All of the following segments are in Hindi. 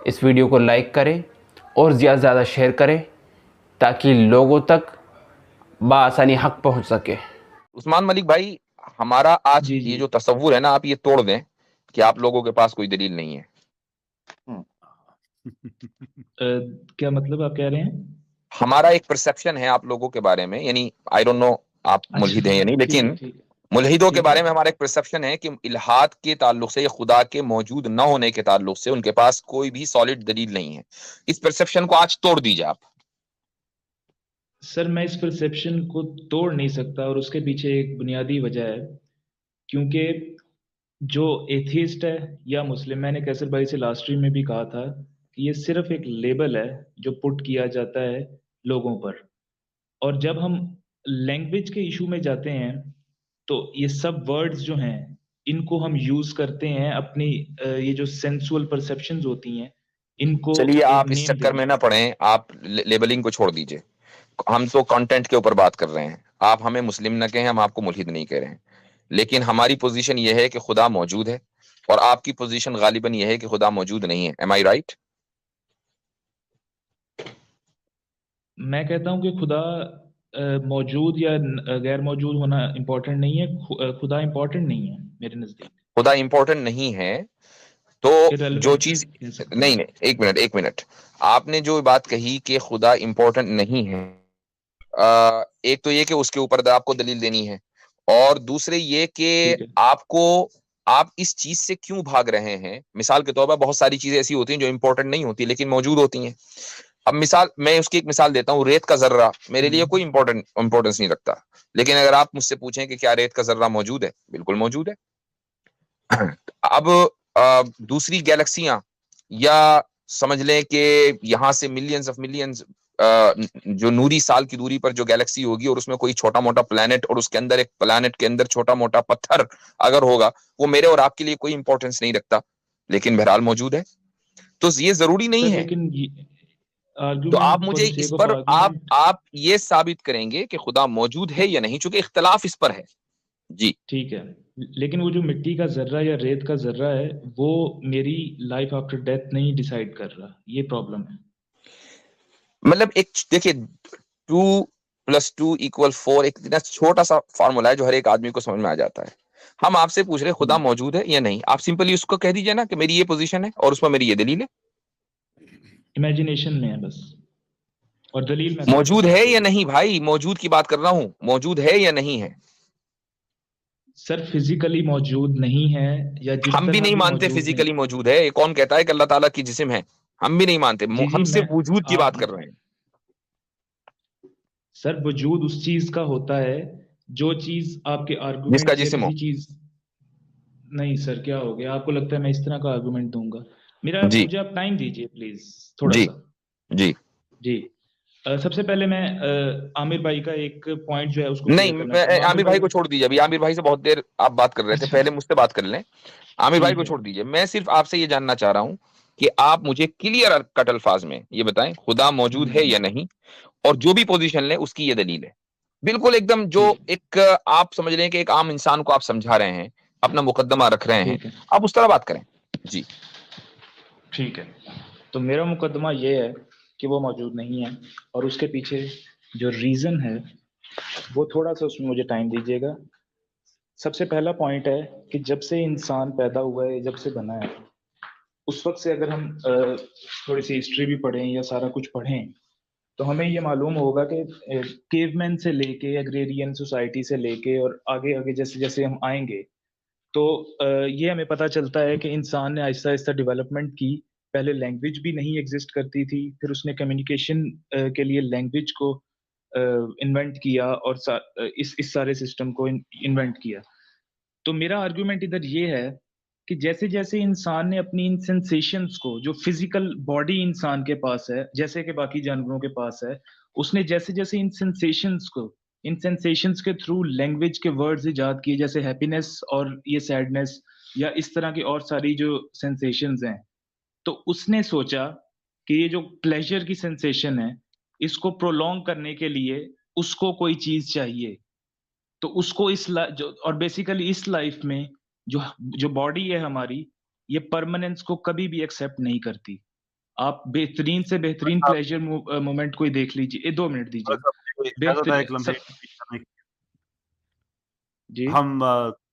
इस वीडियो को लाइक करें और ज़्यादा से ज़्यादा शेयर करें ताकि लोगों तक बआसानी हक पहुंच सके। उस्मान मलिक भाई, हमारा आज जी ये जी। जो तसव्वुर है ना, आप ये तोड़ दें कि आप लोगों के पास कोई दलील नहीं है। क्या मतलब आप कह रहे हैं? हमारा एक परसेप्शन है आप लोगों के बारे में, यानी आई डोंट नो आप मुल्हिद हैं या अच्छा, नहीं, ठीक है लेकिन ठीक है मुल्हिदों के ठीक है। बारे में हमारा एक परसेप्शन है कि इल्हाद के ताल्लुक से या खुदा के मौजूद न होने के ताल्लुक से उनके पास कोई भी सॉलिड दलील नहीं है। इस परसेप्शन को आज तोड़ दीजिए आप। सर मैं इस परसेप्शन को तोड़ नहीं सकता और उसके पीछे एक बुनियादी वजह है। क्योंकि जो एथियस्ट है या मुस्लिम, मैंने कैसर भाई से लास्ट स्ट्रीम में भी कहा था कि ये सिर्फ एक लेबल है जो पुट किया जाता है लोगों पर। और जब हम लैंग्वेज के इशू में जाते हैं तो ये सब वर्ड्स जो हैं इनको हम यूज करते हैं अपनी ये जो सेंसुअल परसेप्शंस होती हैं इनको चलिए, एक आप इस नेम चक्कर देने में के ना लिए। पड़ें, आप लेबलिंग को छोड़ दीजिए। हम तो कंटेंट के ऊपर बात कर रहे हैं। आप हमें मुस्लिम न कहें, हम आपको मुल्हिद नहीं कह रहे हैं, लेकिन हमारी पोजीशन यह है कि खुदा मौजूद है और आपकी पोजीशन गालिबन यह है कि खुदा मौजूद नहीं है। एम आई राइट? मैं कहता हूँ कि खुदा मौजूद या गैर मौजूद होना इम्पोर्टेंट नहीं है। खुदा इम्पोर्टेंट नहीं है मेरे नज़दीक। खुदा इंपॉर्टेंट नहीं है तो जो इररेलेवेंट चीज, कह सकते नहीं हैं। नहीं, एक मिनट एक मिनट। आपने जो बात कही कि खुदा इंपॉर्टेंट नहीं है, एक तो ये कि उसके ऊपर आपको दलील देनी है, और दूसरे ये कि ठीक है। आपको, आप इस चीज से क्यों भाग रहे हैं। मिसाल के तौर पर बहुत सारी चीजें ऐसी होती हैं जो इंपॉर्टेंट नहीं होती लेकिन मौजूद होती हैं। अब मिसाल, मैं उसकी एक मिसाल देता हूँ। रेत का जर्रा मेरे लिए कोई इंपॉर्टेंस नहीं रखता, लेकिन अगर आप मुझसे पूछें कि क्या रेत का जर्रा मौजूद है, बिल्कुल मौजूद है। अब दूसरी गैलेक्सियां, या समझ लें कि यहां से मिलियंस ऑफ मिलियंस, जो नूरी साल की दूरी पर जो गैलेक्सी होगी और उसमें कोई छोटा मोटा प्लेनेट और उसके अंदर एक प्लेनेट के अंदर छोटा मोटा पत्थर अगर होगा, वो मेरे और आपके लिए कोई इंपॉर्टेंस नहीं रखता, लेकिन बहरहाल मौजूद है। तो ये जरूरी नहीं सर है। लेकिन तो आप आर्गुमेंट फॉर मुझे द इस सेक ऑफ पर आर्गुमेंट। आप ये साबित करेंगे कि खुदा मौजूद है या नहीं, चूंकि इख्तलाफ इस पर है। जी। ठीक है, लेकिन वो जो मिट्टी का जर्रा या रेत का जर्रा है वो मेरी लाइफ आफ्टर डेथ नहीं डिसाइड कर रहा, ये प्रॉब्लम है। मतलब एक देखिए, 2+2=4 एक इतना छोटा सा फॉर्मूला है जो हर एक आदमी को समझ में आ जाता है। हम आपसे पूछ रहे हैं खुदा मौजूद है या नहीं, आप सिंपली उसको कह दीजिए ना कि मेरी ये पोजीशन है और उसमें मेरी ये दलील है। इमेजिनेशन में है बस, और दलील मैं दे मौजूद दूंगा है आपको या अभी। नहीं भाई, मौजूद की बात कर रहा हूं, मौजूद है या नहीं है। सर फिजिकली मौजूद नहीं है या जिस हम भी तरह नहीं भी मानते मौजूद नहीं। फिजिकली मौजूद है। ये कौन कहता है कि अल्लाह ताला की जिस्म है? हम भी नहीं मानते। जी जी हम मैं सिर्फ वजूद की आप बात कर रहे हैं। सर वजूद उस चीज का होता है जो चीज आपके जिसका आर्गुमेंट से जिस्म हो। किसी चीज। नहीं सर, क्या हो गया, आपको लगता है मैं इस तरह का आर्गुमेंट दूंगा? मेरा जी। मुझे आप टाइम दीजिए प्लीज थोड़ा जी। सा। जी। जी। सबसे पहले मैं आमिर भाई का एक पॉइंट जो है उसको नहीं, क्लियर करना चाहूंगा। आमिर आमिर भाई भाई। को छोड़ दीजिए। अभी आमिर भाई से बहुत देर आप बात कर रहे थे, अच्छा, पहले मुझसे बात कर लें। आमिर भाई ठीक को है। छोड़ दीजिए। मैं सिर्फ आपसे ये जानना चाह रहा हूं कि आप मुझे क्लियर कट अल्फाज में ये बताएं, खुदा मौजूद है या हम्म। नहीं, और जो भी पोजीशन ले उसकी ये दलील है। बिल्कुल एकदम जो ठीक है एक आप समझ रहे हैं कि एक आम इंसान को आप समझा रहे हैं, अपना मुकदमा रख रहे हैं, ठीक है आप उस तरह बात करें। जी। ठीक है। तो मेरा मुकदमा ये है कि वो मौजूद नहीं है, और उसके पीछे जो रीजन है वो थोड़ा सा उसमें मुझे टाइम दीजिएगा। सबसे पहला पॉइंट है कि जब से इंसान पैदा हुआ है, जब से बना है, उस वक्त से अगर हम थोड़ी सी हिस्ट्री भी पढ़ें या सारा कुछ पढ़ें तो हमें ये मालूम होगा कि केवमैन से लेके एग्रेरियन सोसाइटी से लेके और आगे आगे जैसे जैसे हम आएंगे तो ये हमें पता चलता है कि इंसान ने आहिस्ता आहिस्ता डेवलपमेंट की। पहले लैंग्वेज भी नहीं एग्जिस्ट करती थी, फिर उसने कम्युनिकेशन के लिए लैंग्वेज को इन्वेंट किया और इस सारे सिस्टम को इन्वेंट किया। तो मेरा आर्गुमेंट इधर ये है कि जैसे जैसे इंसान ने अपनी इन सेंसेशंस को, जो फिजिकल बॉडी इंसान के पास है जैसे कि बाकी जानवरों के पास है, उसने जैसे जैसे इन सेंसेशंस के थ्रू लैंग्वेज के वर्ड्स इजाद किए, जैसे हैप्पीनेस और ये सैडनेस या इस तरह की और सारी जो सेंसेशंस हैं, तो उसने सोचा कि ये जो प्लेजर की सेंसेशन है इसको प्रोलॉन्ग करने के लिए उसको कोई चीज चाहिए। तो उसको जो और बेसिकली इस लाइफ में जो जो बॉडी है हमारी, ये परमानेंस को कभी भी एक्सेप्ट नहीं करती। आप बेहतरीन से बेहतरीन प्लेजर मोमेंट कोई देख लीजिए। 2 मिनट दीजिए। इजाजत है एक लम्हे सब की? जी। हम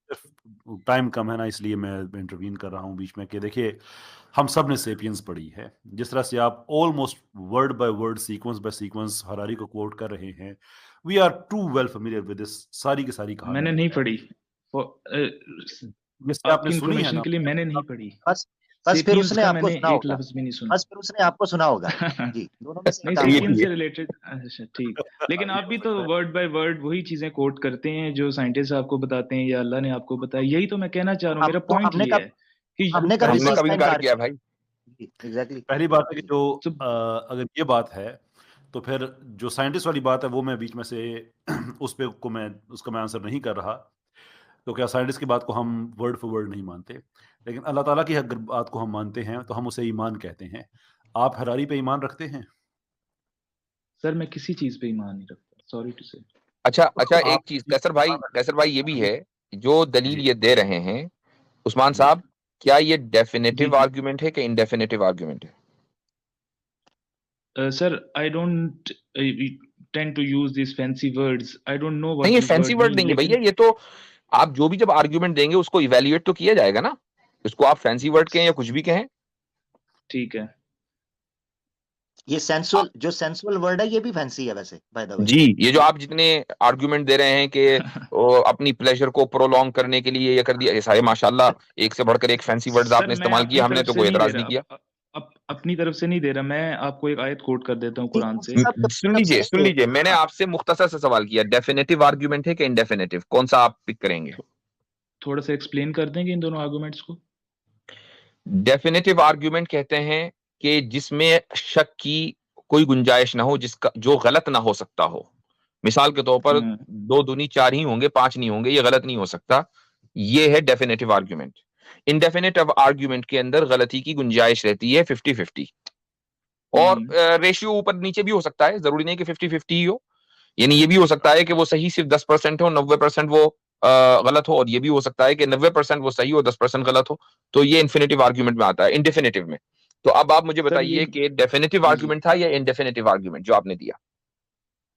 सिर्फ टाइम कम है ना, इसलिए मैं इंटरवीन कर रहा हूँ बीच में कि देखिए, हम सब ने सेपियंस पढ़ी है। जिस तरह से आप almost word by word, sequence by sequence Harari को कोट कर रहे हैं, we are too well familiar with this सारी की सारी कहानी। मैंने नहीं पढ़ी। जिससे आपने आपकी सुनी है इंफॉर्मेशन ना, के लिए मैंने नहीं पढ़ी। बस फिर सेपियंस उसने का आपको मैंने सुना एक होगा। लफ्ज भी नहीं सुना। बस फिर उसने आपको सुना होगा। जी, दोनों में से नहीं, एक काम सेपियंस होगा। से रिलेटेड। अच्छा ठीक। लेकिन आप भी तो वर्ड बाय वर्ड वही चीजें कोट करते हैं जो साइंटिस्ट आपको बताते हैं या अल्लाह ने आपको बताया। यही तो मैं कहना चाह रहा हूँ। मेरा तो पॉइंट ये है कि हमने कब हमने इस कभी चीज का इनकार इनकार किया भाई? जी, एग्जैक्टली। पहली बात है कि जो तो अगर ये बात है, तो फिर जो साइंटिस्ट वाली बात है वो मैं बीच में से उस पे को मैं उसका मैं आंसर नहीं कर रहा। तो क्या साइंटिस्ट की बात को हम वर्ड फॉर वर्ड नहीं मानते, लेकिन अल्लाह ताला की अगर बात को हम मानते हैं तो हम उसे ईमान कहते हैं। आप हरारी पे ईमान रखते हैं? सर मैं किसी चीज पे ईमान नहीं रखता, सॉरी टू से। अच्छा तो एक आप चीज कैसर भाई ये भी है, जो दलील जी ये दे रहे हैं उस्मान जी साहब, क्या ये जी डेफिनेटिव जी। आर्गुमेंट है कि इंडेफिनेटिव आर्गुमेंट है? Sir I don't tend to use this fancy words. I don't know नहीं, व्हाट ये this fancy word word mean, नहीं है लेकिन भैया, ये तो आप जो भी जब आर्गुमेंट देंगे उसको इवेल्युएट तो किया जाएगा ना। इसको आप फैंसी वर्ड कहें या कुछ भी कहें। ठीक है। ये सेंसुअल वर्ड है, ये भी फैंसी है वैसे, बाय द वे। जी, ये जो आप जितने आर्गुमेंट दे रहे हैं कि अपनी प्लेजर को प्रोलॉन्ग करने के लिए ये कर दिया, ये सारे माशाल्लाह एक से बढ़कर एक फैंसी वर्ड्स सर आपने मैं इस्तेमाल किए, अपनी हमने तरफ तो से कोई नहीं दे एतराज नहीं किया। रहा। अपनी तरफ से नहीं दे रहा। मैं आपको एक आयत कोट कर देता हूँ नहीं, कुरान मुफ्ती से। साहब सुन लीजिए, मैंने आपसे मुख्तसर से सवाल किया, डेफिनेटिव आर्गुमेंट है कि इंडेफिनेटिव, कौन सा आप पिक करेंगे? थोड़ा सा एक्सप्लेन कर देंगे इन दोनों आर्गुमेंट्स को। डेफिनेटिव आर्गुमेंट कहते हैं कि जिसमें शक की कोई गुंजाइश ना हो, जिसका जो गलत ना हो सकता हो। मिसाल के तौर पर 2 दूनी 4 ही होंगे, 5 नहीं होंगे, ये गलत नहीं हो सकता। ये है डेफिनेटिव आर्गुमेंट। इंडेफिनेटिव आर्गुमेंट के अंदर गलती की गुंजाइश रहती है 50-50, और रेशियो ऊपर नीचे भी हो सकता है, जरूरी नहीं कि 50-50 ही हो। यानी ये भी हो सकता है कि वो सही सिर्फ 10% हो, 90% वो गलत हो, और ये भी हो सकता है कि 90% वो सही हो, 10% गलत हो। तो ये इन्फिनेटिव आर्गुमेंट में आता है, इंडेफिनेटिव में। तो अब आप मुझे सर ये बताइए कि डेफिनेटिव जी जी। आर्गुमेंट था या इंडेफिनेटिव आर्गुमेंट जो आपने दिया?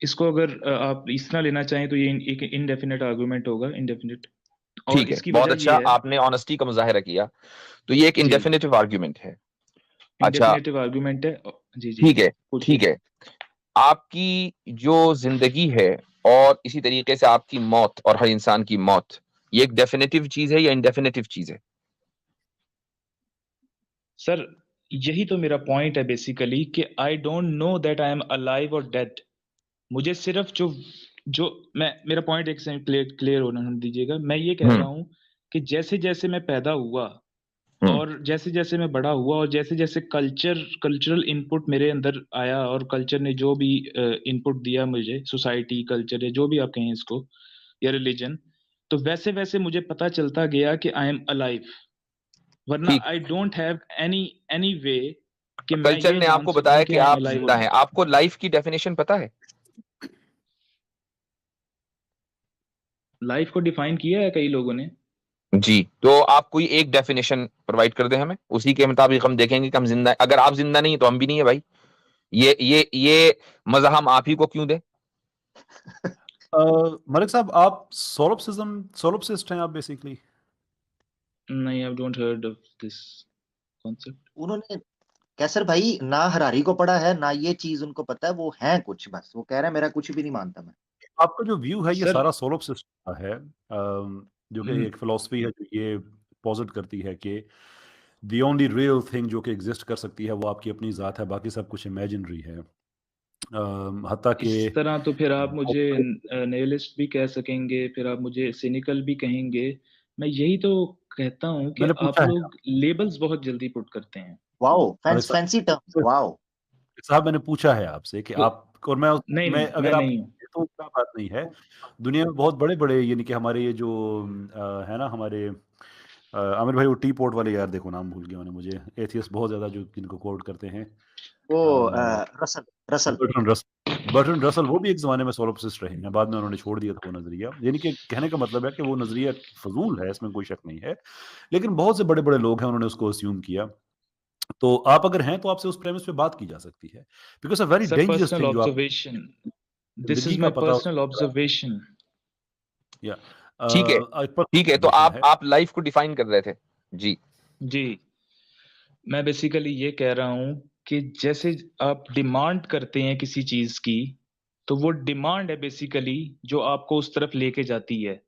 इसको अगर आप इस तरह लेना चाहें तो ये एक इनडेफिनेट आर्गुमेंट होगा, इनडेफिनेट। और ठीक है, इसकी बहुत वजह अच्छा, ये है आपने ऑनेस्टी का मुजाहिरा किया। तो ये एक जी, इंडेफिनेटिव आर्गुमेंट है। अच्छा, इनडेफिनेटिव आर्गुमेंट है। जी जी, ठीक है, ठीक पूछिए। है। आपकी जो जिंदगी है और इसी तरीके से आपकी मौत और हर इंसान की मौत, ये एक डेफिनेटिव चीज है या इंडेफिनेटिव चीज है? सर यही तो मेरा पॉइंट है बेसिकली, कि आई don't know that I am alive और डेड। मुझे सिर्फ जो जो मैं मेरा पॉइंट एक सेकंड क्लियर होने दीजिएगा। मैं ये कह रहा हूँ कि जैसे जैसे मैं पैदा हुआ और जैसे जैसे मैं बड़ा हुआ और जैसे जैसे कल्चरल इनपुट मेरे अंदर आया, और कल्चर ने जो भी इनपुट दिया मुझे, सोसाइटी, कल्चर, या जो भी आप कहें इसको, या रिलीजन, तो वैसे वैसे मुझे पता चलता गया कि आई एम अलाइव। वरना ठीक, आई डोंट हैव एनी वे कि मैं कल्चर ये ने जान आपको सकूं बताया कि कि आई एम आप अलाइव और जिंदा हैं। डेड। आपको लाइफ की डेफिनेशन पता है? लाइफ को डिफाइन किया है कई लोगों ने। जी, तो आप कोई एक डेफिनेशन प्रोवाइड कर दें हमें, उसी के मुताबिक हम देखेंगे कि हम जिंदा हैं। अगर आप जिंदा नहीं है तो हम भी नहीं है भाई। ये मजा हम आप ही को क्यों दें? मलिक साहब, आप सोलोप्सिस्ट हैं आप बेसिकली? नहीं, I don't heard of this concept. उन्होंने कैसर भाई ना हरारी को पढ़ा है, ना ये चीज उनको पता है। वो है कुछ, बस वो कह रहे हैं मेरा कुछ भी नहीं मानता मैं। आपका जो व्यू है ये सर सारा सोलोप्सिस्ट का है, जो कि एक फिलॉसफी है जो ये पॉजिट करती है कि द ओनली रियल थिंग जो कि एग्जिस्ट कर सकती है वो आपकी अपनी ज़ात है, बाकी सब कुछ इमेजिनरी है। हत्ता इस कि तरह तो फिर आप मुझे निहिलिस्ट भी कह सकेंगे, फिर आप मुझे सिनिकल भी कहेंगे। मैं यही तो कहता हूँ कि मैंने आप पूछा है लोग लेबल्स बहुत जल्दी पुट करते हैं। वाओ, मलिक साहब, फैंसी टर्म, वाओ। मैंने पूछा है आपसे कि तो आप, और नहीं मैं नहीं, मैं अगर आप, नहीं हूँ। तो क्या बात नहीं है। दुनिया में बहुत बड़े बड़े, यानी कि हमारे ये जो है ना, हमारे आमिर भाई, वो टी पोट वाले, यार देखो नाम भूल गया मैंने, मुझे एथियस्ट बहुत ज्यादा जो जिनको कोट करते हैं, वो अ, रसल रसल बर्ट्रैंड रसल, वो भी एक ज़माने में सोलोप्सिस्ट रहे हैं, बाद में उन्होंने छोड़ दिया था वो नज़रिया। यानी कि कहने का मतलब है कि वो नज़रिया फजूल है, इसमें कोई शक नहीं है, लेकिन बहुत से बड़े बड़े लोग हैं उन्होंने उसको अस्यूम किया। तो आप अगर हैं तो आपसे उस प्रेमिस पे बात की जा सकती है, because a very sir dangerous personal thing जो आप ऑब्जर्वेशन, दिस जिंदगी इज का माय पता पर्सनल ऑब्जर्वेशन। या ठीक है, ठीक है, तो ऑब्जर्वेशन है। आप लाइफ को डिफाइन कर रहे थे जी। जी, मैं बेसिकली ये कह रहा हूं कि जैसे आप डिमांड करते हैं किसी चीज की, तो वो डिमांड है बेसिकली जो आपको उस तरफ लेके जाती है।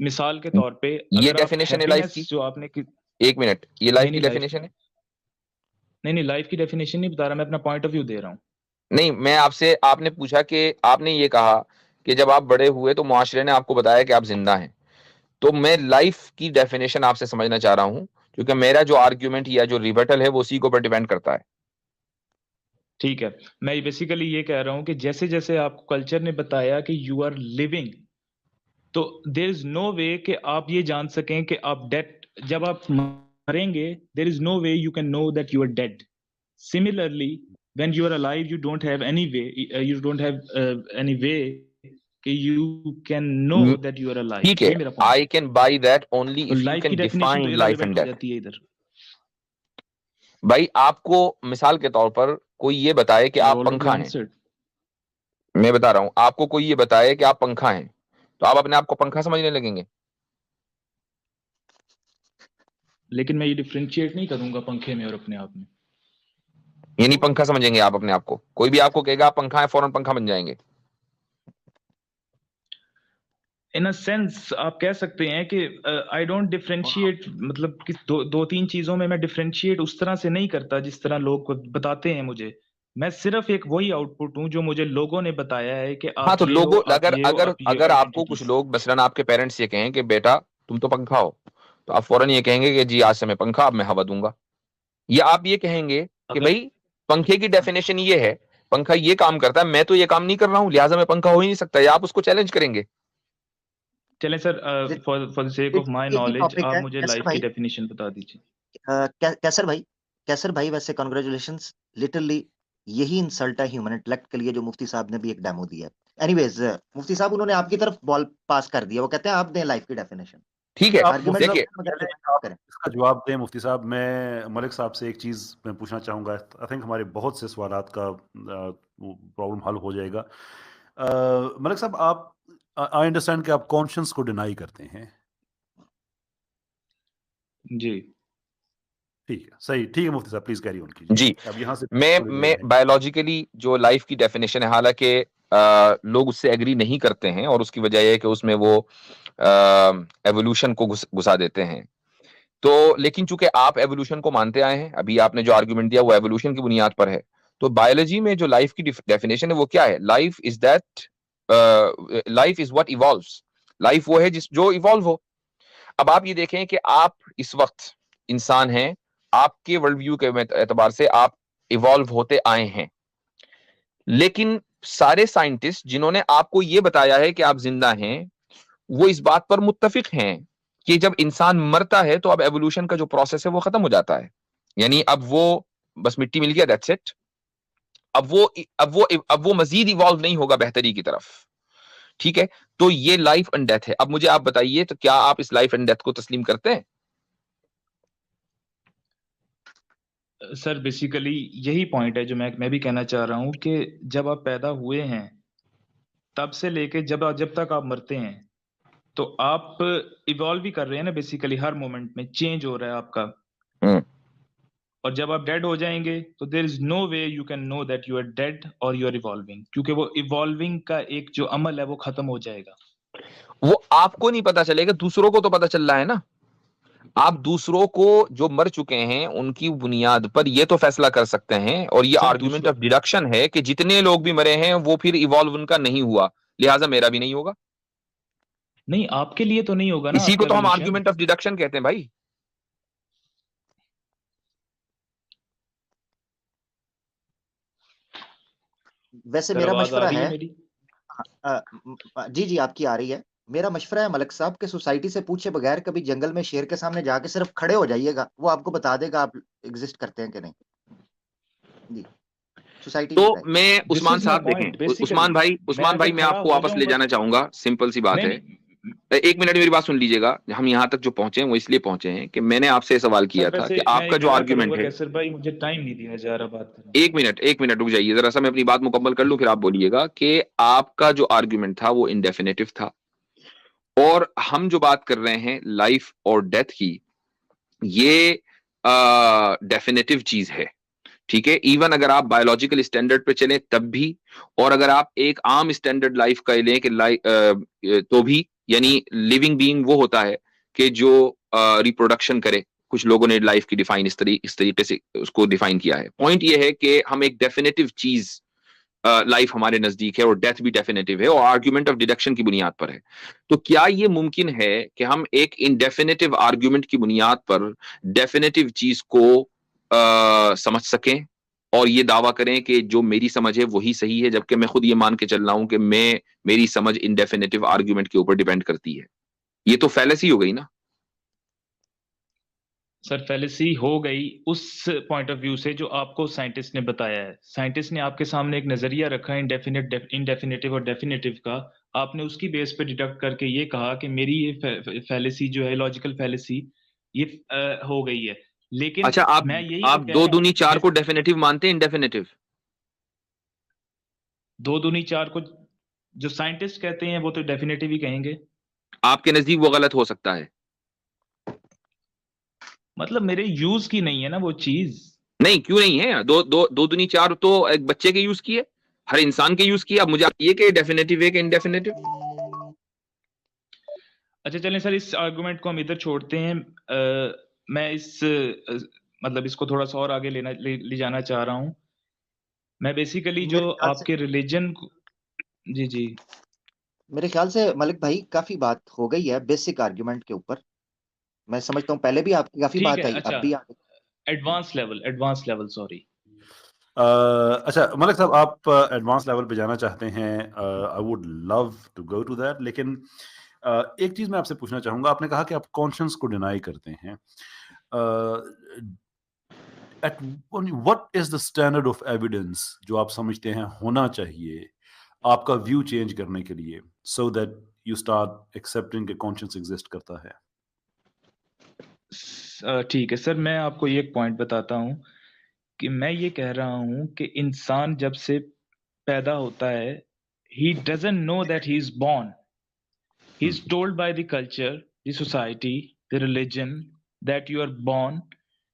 मिसाल के तौर पे ये अगर आप डेफिनेशन है लाइफ हैप्पीनेस की? जो आपने एक मिनट, ये लाइफ नहीं की नहीं लाइफ, डेफिनेशन है? नहीं नहीं लाइफ की डेफिनेशन नहीं बता रहा, मैं अपना पॉइंट ऑफ व्यू दे रहा हूँ। नहीं, मैं आपसे, आपने पूछा कि आपने ये कहा कि जब आप बड़े हुए तो मुआशरे ने आपको बताया कि आप जिंदा हैं। तो मैं लाइफ की डेफिनेशन आपसे समझना चाह रहा हूं, क्योंकि मेरा जो आर्ग्यूमेंट या जो रिबटल है वो उसी के ऊपर डिपेंड करता है। ठीक है, मैं बेसिकली ये कह रहा हूँ कि जैसे जैसे आपको कल्चर ने बताया कि यू आर लिविंग, तो देर इज नो वे कि आप ये जान सकें कि आप डेड, जब आप मरेंगे there is no way you can know that you are dead. Similarly when you are alive you don't have any way, you don't have any way कि you can know that you are alive. ठीक है, ये मेरा पॉइंट आई है। कैन बाय दैट ओनली तो इफ यू लाइफ की कैन डेफिनेशन तो डिफाइन लाइफ एंड इररिलेवेंट हो डेथ। जाती है इधर। भाई आपको मिसाल के तौर पर कोई ये बताए कि आई आप ऑलरेडी पंखा हैं, आंसर्ड। मैं बता रहा हूं, आपको कोई ये बताए कि आप पंखा हैं, तो आप अपने आप को पंखा समझने लगेंगे? लेकिन मैं ये डिफरेंशिएट नहीं करूंगा पंखे में और अपने आप में। ये नहीं पंखा समझेंगे आप अपने आप को? कोई भी आपको कहेगा आप पंखा है, फौरन पंखा बन जाएंगे? इन अ सेंस आप कह सकते हैं कि आई डोंट डिफरेंशिएट, मतलब कि दो तीन चीजों में मैं डिफरेंशिएट उस तरह से नहीं करता जिस तरह लोग बताते हैं मुझे। मैं सिर्फ एक वही आउटपुट हूं जो मुझे लोगों ने बताया है कि हाँ, आप तो ये हो, लोगों, आप अगर ये हो, अगर आप ये अगर आपको कुछ आइडेंटिटीज। लोग मसलन आपके पेरेंट्स ये कहें कि बेटा तुम तो पंखा हो, तो आप फौरन ये कहेंगे कि जी आज से मैं पंखा, अब मैं हवा दूंगा। या आप ये कहेंगे कि अगर भाई पंखे की डेफिनेशन ये है, पंखा ये काम करता है, मैं तो ये काम नहीं कर रहा हूं, लिहाजा मैं पंखा हो ही नहीं सकता, या आप उसको चैलेंज करेंगे? चलें sir, for the sake of my एक ही नॉलेज टॉपिक आप है मुझे कैसर लाइफ की भाई। डेफिनेशन बता दीजिए। कैसर भाई, कैसर भाई वैसे कॉन्ग्रेचुलेशंस, लिटरली यही इंसल्ट है ह्यूमन इंटेलेक्ट के लिए जो मुफ्ती साहब ने भी एक डेमो दिया है। एनीवेज मुफ्ती साहब उन्होंने आपकी तरफ बॉल पास कर दिया, वो कहते हैं आप दें लाइफ की डेफिनेशन। ठीक है, आप आर्गुमेंट मुफ्ती देखिए, साहब वगैरह पहले डिमांड आप करें। इसका जवाब दें मुफ्ती साहब। मैं मलिक साहब से एक चीज़ मैं पूछना चाहूँगा। आई थिंक हमारे बहुत से सवालात का प्रॉब्लम हल हो जाएगा। मलिक साहब, आप, आई अंडरस्टैंड कि आप कॉन्शियस को डिनाई करते हैं। जी ठीक है, सही, ठीक है मुफ्ती साहब, प्लीज कैरी ऑन कीजिए। जी, अब यहाँ से मैं बायोलॉजिकली जो लाइफ की डेफिनेशन है, हालांकि लोग उससे एग्री नहीं करते हैं, और उसकी वजह यह है कि उसमें वो एवोल्यूशन को घुसा देते हैं। तो लेकिन चूंकि आप एवोल्यूशन को मानते आए हैं, अभी आपने जो आर्गुमेंट दिया वो एवोल्यूशन की बुनियाद पर है, तो बायोलॉजी में जो लाइफ की डेफिनेशन है वो क्या है? Life is that, life is what evolves. Life वो है जिस जो इवॉल्व हो। अब आप ये देखें कि आप इस वक्त इंसान हैं, आपके वर्ल्ड व्यू के एतबार से आप इवॉल्व होते आए हैं, लेकिन सारे साइंटिस्ट जिन्होंने आपको ये बताया है कि आप जिंदा हैं, वो इस बात पर मुत्तफिक हैं कि जब इंसान मरता है तो अब एवोल्यूशन का जो प्रोसेस है वो खत्म हो जाता है, यानी अब वो बस मिट्टी मिल गया, दैट्स इट। अब वो मजीद इवॉल्व नहीं होगा बेहतरी की तरफ। ठीक है, तो ये लाइफ एंड डेथ है। अब मुझे आप बताइए, तो क्या आप इस लाइफ एंड डेथ को तस्लीम करते हैं? सर, बेसिकली यही पॉइंट है जो मैं भी कहना चाह रहा हूँ कि जब आप पैदा हुए हैं तब से लेके जब तक आप मरते हैं, तो आप इवॉल्व ही कर रहे हैं ना, बेसिकली हर मोमेंट में चेंज हो रहा है आपका। हम्म, और जब आप डेड हो जाएंगे तो there is no way you can know that you are dead और यू आर इवॉल्विंग, क्योंकि वो इवॉल्विंग का एक जो अमल है वो खत्म हो जाएगा। वो आपको नहीं पता चलेगा, दूसरों को तो पता चल रहा है ना। आप दूसरों को जो मर चुके हैं उनकी बुनियाद पर ये तो फैसला कर सकते हैं, और ये सर आर्गुमेंट ऑफ डिडक्शन है कि जितने लोग भी मरे हैं वो फिर इवॉल्व उनका नहीं हुआ, लिहाजा मेरा भी नहीं होगा। नहीं, आपके लिए तो नहीं होगा ना इसी को आपका तो हम एवोल्यूशन। आर्गुमेंट ऑफ डिडक्शन कहते हैं भाई। वैसे सर मेरा आवाज आ मशवरा रही है है, मेरी? जी जी आपकी आ रही है। मेरा मशवरा है मलिक साहब के सोसाइटी से पूछे बगैर कभी जंगल में शेर के सामने जाके सिर्फ खड़े हो जाइएगा, वो आपको बता देगा आप एग्जिस्ट करते हैं कि नहीं। जी, सोसाइटी तो बताए। मैं दिस उस्मान इज माय साहब पॉइंट देखें, बेसिकली। उस्मान भाई, मैं उस्मान अगर भाई, मैं खड़ा आपको हो वापस ले जाऊंगा, जाना चाहूंगा, सिंपल सी बात नहीं है। नहीं, एक मिनट मेरी बात सुन लीजिएगा। हम यहाँ तक जो पहुंचे हैं वो इसलिए पहुंचे हैं कि मैंने आपसे सवाल किया सर था वैसे कि मैं आपका एक जो गलत आर्ग्यूमेंट करूंगा है। कैसर भाई, मुझे टाइम नहीं दिया जा रहा बात करने एक मिनट रुक जाइए जरा सा, मैं अपनी बात मुकम्मल कर लूं, फिर आप बोलिएगा कि आपका जो आर्ग्यूमेंट था वो इंडेफिनेटिव था, और हम जो बात कर रहे हैं लाइफ और डेथ की, ये डेफिनेटिव चीज है। ठीक है, इवन अगर आप बायोलॉजिकल स्टैंडर्ड पे चलें तब भी, और अगर आप एक आम स्टैंडर्ड लाइफ का लें कि तो भी, यानी लिविंग बीइंग वो होता है कि जो रिप्रोडक्शन करे। कुछ लोगों ने लाइफ की डिफाइन इस तरीके से उसको डिफाइन किया है। पॉइंट ये है कि हम एक डेफिनेटिव चीज, लाइफ हमारे नजदीक है और डेथ भी डेफिनेटिव है, और आर्ग्यूमेंट ऑफ डिडक्शन की बुनियाद पर है। तो क्या ये मुमकिन है कि हम एक इनडेफिनेटिव आर्ग्यूमेंट की बुनियाद पर डेफिनेटिव चीज को समझ सकें और ये दावा करें कि जो मेरी समझ है वही सही है, जबकि मैं खुद ये मान के चल रहा हूं कि मेरी समझ इनडेफिनेटिव आर्ग्यूमेंट के ऊपर डिपेंड करती है? ये तो फैलेसी हो गई ना। सर फैलेसी हो गई उस पॉइंट ऑफ व्यू से जो आपको साइंटिस्ट ने बताया है। साइंटिस्ट ने आपके सामने एक नजरिया रखा है इनडेफिनेटिव और डेफिनेटिव का, आपने उसकी बेस पे डिडक्ट करके ये कहा कि मेरी ये फैलेसी जो है, लॉजिकल फैलेसी, ये हो गई है। लेकिन अच्छा, मैं यही आप तो कह दो रहा हूँ दूनी चार जिस को डेफिनेटिव मानते हैं इनडेफिनेटिव? दो दूनी चार को जो साइंटिस्ट कहते हैं वो तो डेफिनेटिव ही कहेंगे। आपके नजदीक वो गलत हो सकता है? मतलब मेरे यूज की नहीं है ना वो चीज। नहीं, क्यों नहीं है? दो दूनी चार तो एक बच्चे के यूज की है, हर इंसान के यूज की है। अब मुझे ये कि डेफिनेटिव है कि इनडेफिनेटिव? अच्छा चलें सर, इस आर्गुमेंट को हम इधर छोड़ते हैं। मैं मतलब इसको थोड़ा सा और आगे ले जाना चाह रहा हूँ। मैं बेसिकली जो मेरे ख्याल से आपके रिलीजन को, जी जी, मेरे ख्याल से मलिक भाई काफी बात हो गई है बेसिक आर्ग्यूमेंट के ऊपर। मैं समझता हूँ पहले भी आपकी काफी ठीक बात है। आई, अब अच्छा, भी आ एडवांस लेवल सॉरी। अच्छा मलिक साहब, आप एडवांस लेवल पे जाना चाहते हैं, I would love to go to that, लेकिन एक चीज मैं आपसे पूछना चाहूंगा। आपने कहा कि आप कॉन्शियस को डिनाई करते हैं। At what is the standard of evidence जो आप समझते हैं होना चाहिए आपका व्यू चेंज करने के लिए, so that you start accepting कि कॉन्शियस एग्जिस्ट करता है? ठीक है सर, मैं आपको ये एक पॉइंट बताता हूँ कि मैं ये कह रहा हूँ कि इंसान जब से पैदा होता है, he doesn't know that he is born. He is told by the culture, the society, the religion that you are born,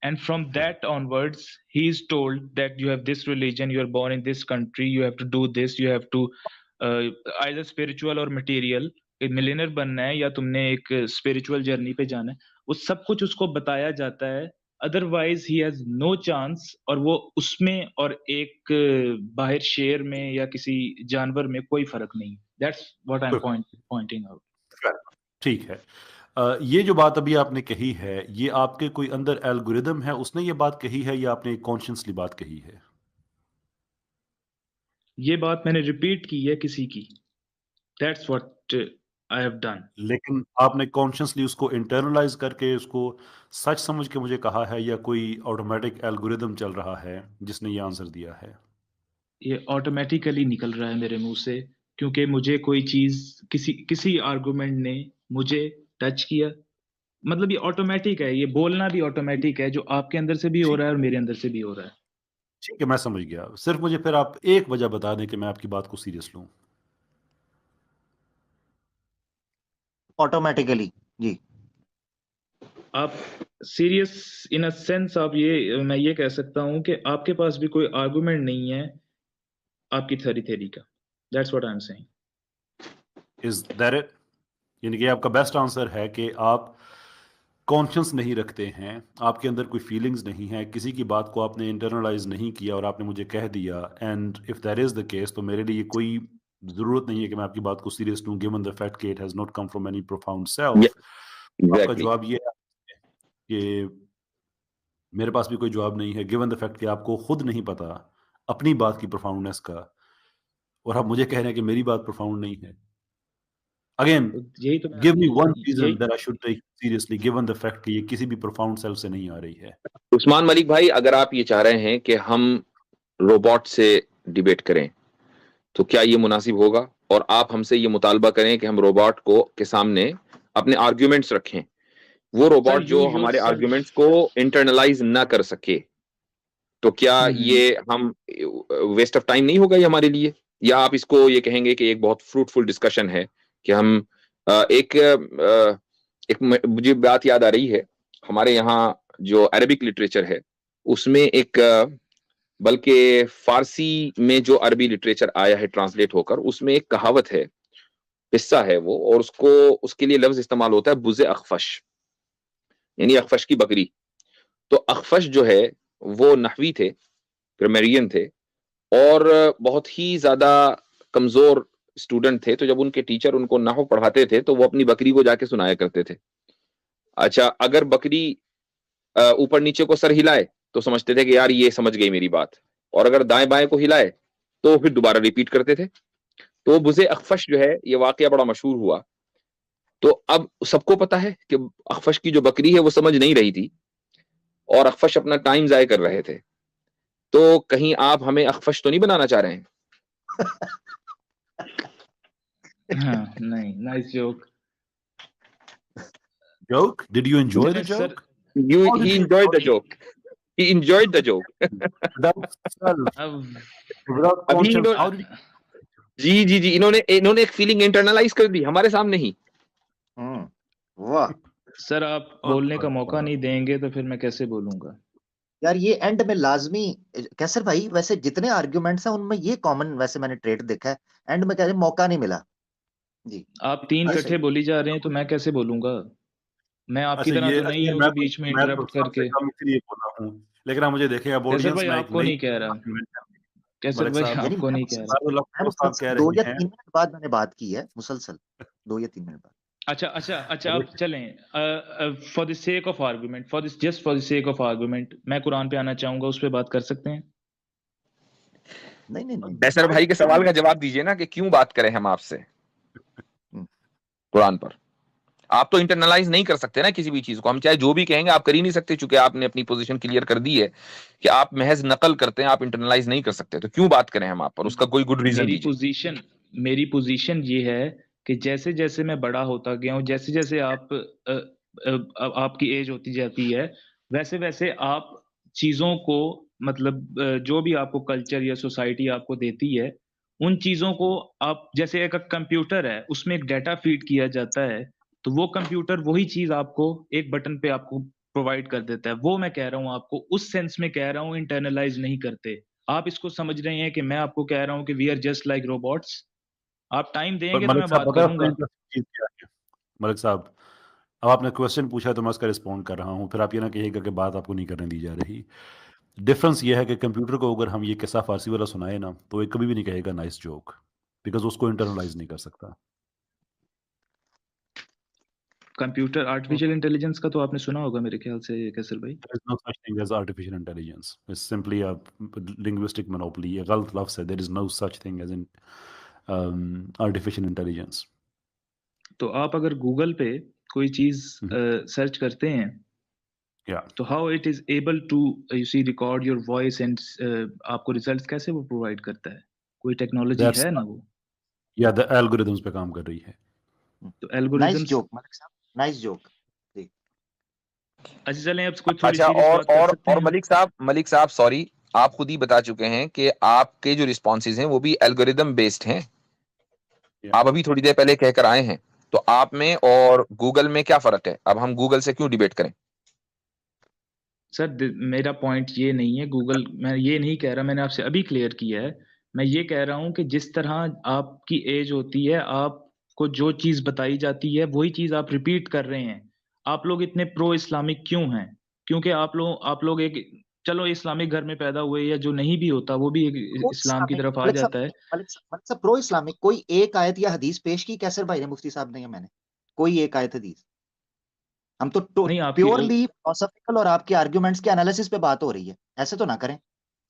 and from that onwards, he is told that you have this religion, you are born in this country, you have to do this, you have to either spiritual or material, millionaire बनना है या तुमने एक स्पिरिचुअल जर्नी पे जाना है, वो सब कुछ उसको बताया जाता है। Otherwise he has no chance, और वो उसमें और एक बाहर शेर में या किसी जानवर में कोई फर्क नहीं। That's what I am pointing out. ठीक है। ये जो बात अभी आपने कही है, ये आपके कोई अंदर एल्गोरिदम है उसने ये बात कही है, या आपने कॉन्शियसली बात कही है? ये बात मैंने रिपीट की है किसी की। That's what I have done. लेकिन आपने कॉन्शियसली उसको इंटरनलाइज करके उसको सच समझ के मुझे कहा है, या कोई ऑटोमेटिक एल्गोरिदम चल रहा है जिसने ये आंसर दिया है? ये ऑटोमेटिकली निकल रहा है मेरे मुंह से, क्योंकि मुझे कोई चीज किसी आर्गुमेंट ने मुझे टच किया। मतलब ये ऑटोमेटिक है, ये बोलना भी ऑटोमेटिक है, जो आपके अंदर से भी हो ठीक रहा है और मेरे अंदर से भी हो रहा है। ठीक है, मैं समझ गया। सिर्फ मुझे फिर आप एक वजह बता दें कि मैं आपकी बात को सीरियस लूं। ऑटोमेटिकली जी। आप सीरियस इन अ सेंस, आप ये, मैं ये कह सकता हूं कि आपके पास भी कोई आर्गुमेंट नहीं है आपकी थेरी का। That's what I am saying. Is that it? यानी कि आपका बेस्ट आंसर है कि आप कॉन्शियस नहीं रखते हैं, आपके अंदर कोई फीलिंग्स नहीं है, किसी की बात को आपने इंटरनलाइज नहीं किया और आपने मुझे कह दिया। And if that is the case, तो मेरे लिए कोई ज़रूरत नहीं है कि मैं आपकी बात को सीरियस लूं, गिवन द फैक्ट कि it has not come from any profound self. आपका एग्जैक्टली। जवाब ये है कि मेरे पास भी कोई जवाब नहीं है, गिवन द फैक्ट कि आपको खुद नहीं पता अपनी बात की प्रोफाउंडनेस का, और आप मुझे कह रहे हैं कि मेरी बात प्रोफाउंड नहीं है। अगेन, यही तो मैं गिव मी वन यही reason that I should take seriously, given the fact कि ये किसी भी प्रोफाउंड सेल्फ से नहीं आ रही है। उस्मान मलिक भाई, अगर आप ये चाह रहे हैं कि हम रोबोट से डिबेट करें तो क्या ये मुनासिब होगा? और आप हमसे ये मुतालबा करें कि हम रोबोट को के सामने अपने आर्ग्यूमेंट्स रखें, वो सर रोबोट यू जो योर हमारे सेल्फ आर्ग्यूमेंट्स को इंटरनलाइज ना कर सके, तो क्या ये हम वेस्ट ऑफ टाइम नहीं होगा ये हमारे लिए? या आप इसको ये कहेंगे कि एक बहुत फ्रूटफुल डिस्कशन है कि हम मुझे बात याद आ रही है, हमारे यहाँ जो अरबिक लिटरेचर है उसमें एक बल्कि फारसी में जो अरबी लिटरेचर आया है ट्रांसलेट होकर, उसमें एक कहावत है, हिस्सा है वो, और उसको उसके लिए लफ्ज इस्तेमाल होता है बुज़े अखफश, यानी अखफश की बकरी। तो अखफश जो है वो नहवी थे, ग्रामरियन थे, और बहुत ही ज्यादा कमजोर स्टूडेंट थे। तो जब उनके टीचर उनको नहव पढ़ाते थे तो वो अपनी बकरी को जाके सुनाया करते थे। अच्छा, अगर बकरी ऊपर नीचे को सर हिलाए तो समझते थे कि यार ये समझ गई मेरी बात, और अगर दाएं बाएं को हिलाए तो फिर दोबारा रिपीट करते थे। तो बुज़े अखफश जो है ये वाकया बड़ा मशहूर हुआ। तो अब सबको पता है कि अखफश की जो बकरी है वो समझ नहीं रही थी और अखफश अपना टाइम जाया कर रहे थे। तो कहीं आप हमें अखफश तो नहीं बनाना चाह रहे हैं? हाँ नहीं, nice joke. Joke? Did you enjoy the sir joke? You, How did he you enjoyed the enjoy joke. He enjoyed the joke. without self, अब without अभी conscience? इन्होंने How did you? जी इन्होंने इन्होंने एक फीलिंग इंटरनलाइज कर दी हमारे सामने ही। वाह सर आप बोलने का मौका नहीं देंगे तो फिर मैं कैसे बोलूंगा? यार, ये एंड में लाजमी। कैसर भाई, वैसे जितने आर्ग्यूमेंट्स हैं उनमें ये कॉमन वैसे मैंने ट्रेड देखा है, एंड में कहते मौका नहीं मिला जी। आप तीन ये इकट्ठे सही। बोली जा रहे हैं तो मैं कैसे बोलूंगा? मैं आपकी तरह तो नहीं हूँ मैं कि बीच में मैं तो इंटरप्ट सबसे करके। कम इसीलिए बोला हूँ, लेकिन आप मुझे देखें अब कैसर ऑडियंस भाई में एक आपको नई नहीं कह रहा, argument है। कैसर मलिक भाई साहब, यानी आपको मैं नहीं कह रहा। सारुल मैं अख्तर साहब कह मुसलसल 2 रहे या हैं 3 मिनट बाद मैंने बात की है, मुसलसल 2 या 3 मिनट बाद। अच्छा आप चलें, for the sake of argument, just for the sake of argument, मैं कुरान पे आना चाहूंगा, उस पर बात कर सकते हैं? नहीं नहीं नहीं, कैसर भाई के सवाल का जवाब दीजिए ना कि क्यों बात करें हम आपसे कुरान पर। आप तो इंटरनलाइज नहीं कर सकते ना किसी भी चीज को, हम चाहे जो भी कहेंगे आप कर ही नहीं सकते, चूंकि आपने अपनी पोजीशन क्लियर कर दी है कि आप महज नकल करते हैं, आप इंटरनलाइज नहीं कर सकते। तो क्यों बात करें हम आप पर, उसका कोई गुड रीजन दीजिए। मेरी पोजीशन ये है कि जैसे जैसे मैं बड़ा होता गया हूँ, जैसे जैसे आपकी एज होती जाती है, वैसे वैसे आप चीजों को, मतलब जो भी आपको कल्चर या सोसाइटी आपको देती है, उन चीजों को आप, जैसे एक कंप्यूटर है उसमें एक डाटा फीड किया जाता है, तो वो कंप्यूटर वही चीज आपको एक बटन पे आपको प्रोवाइड कर देता है। वो मैं कह रहा हूँ, आपको उस सेंस में कह रहा हूँ, इंटरनलाइज नहीं करते। आप इसको समझ रहे हैं कि मैं आपको कह रहा हूँ कि we are just like robots. आप टाइम पर देंगे तो मलिक मैं साहब बात पता है करूंगा। चीज क्या है? मलिक साहब, अब आपने क्वेश्चन पूछा तो मैं उसका रिस्पॉन्ड कर रहा हूँ, फिर आप ये ना कहिएगा कि बात आपको नहीं करने दी जा रही। डिफरेंस ये है कि कंप्यूटर को अगर हम ये किस्सा फारसी वाला सुनाए ना, तो ये कभी भी नहीं कहेगा नाइस जोक, बिकॉज उसको इंटरनलाइज नहीं कर सकता। कंप्यूटर आर्टिफिशियल इंटेलिजेंस का तो आपने सुना होगा मेरे ख्याल से कैसर भाई। There is no such thing as artificial intelligence. It's simply a linguistic monopoly. ये गलत लफ्ज़ है. There is no such thing as in artificial intelligence. तो आप अगर गूगल पे कोई चीज सर्च करते हैं, Yeah. तो how it is able to you see record your voice and आपको रिजल्ट्स कैसे वो प्रोवाइड करता है? कोई टेक्नोलॉजी That's है ना वो? yeah, the algorithms पे काम कर रही है. तो नाइस एल्गोरिदम्स। जोक मलिक साहब, नाइस जोक। अच्छा चलें, अब कोई थोड़ी अच्छा, सीरियस बात कर सकते और हैं? मलिक साहब सॉरी, आप खुद ही बता चुके हैं कि आपके जो रिस्पॉन्सेज हैं वो भी एल्गोरिदम बेस्ड हैं। Yeah. आप अभी थोड़ी देर पहले कहकर आए हैं, तो आप में और गूगल में क्या फर्क है? अब हम गूगल से क्यों डिबेट करें? सर मेरा पॉइंट ये नहीं है गूगल, मैं ये नहीं कह रहा, मैंने आपसे अभी क्लियर किया है। मैं ये कह रहा हूँ कि जिस तरह आपकी एज होती है, आपको जो चीज बताई जाती है वही चीज आप रिपीट कर रहे हैं। आप लोग इतने प्रो इस्लामिक क्यों हैं? क्योंकि आप लोग एक, चलो इस्लामिक घर में पैदा हुए, या जो नहीं भी होता वो भी एक प्रो इस्लाम की इस्लामिक तरफ आ मलिक जाता साहब, है। मलिक साहब प्रो इस्लामिक कोई एक आयत या हदीस पेश की कैसर भाई ने, मुफ्ती साहब ने या मैंने? कोई एक आयत हदीस? हम तो नहीं, आपकी प्योरली फिलोसॉफिकल और आपके आर्ग्यूमेंट्स के एनालिसिस पे बात हो रही है, ऐसे तो ना करें।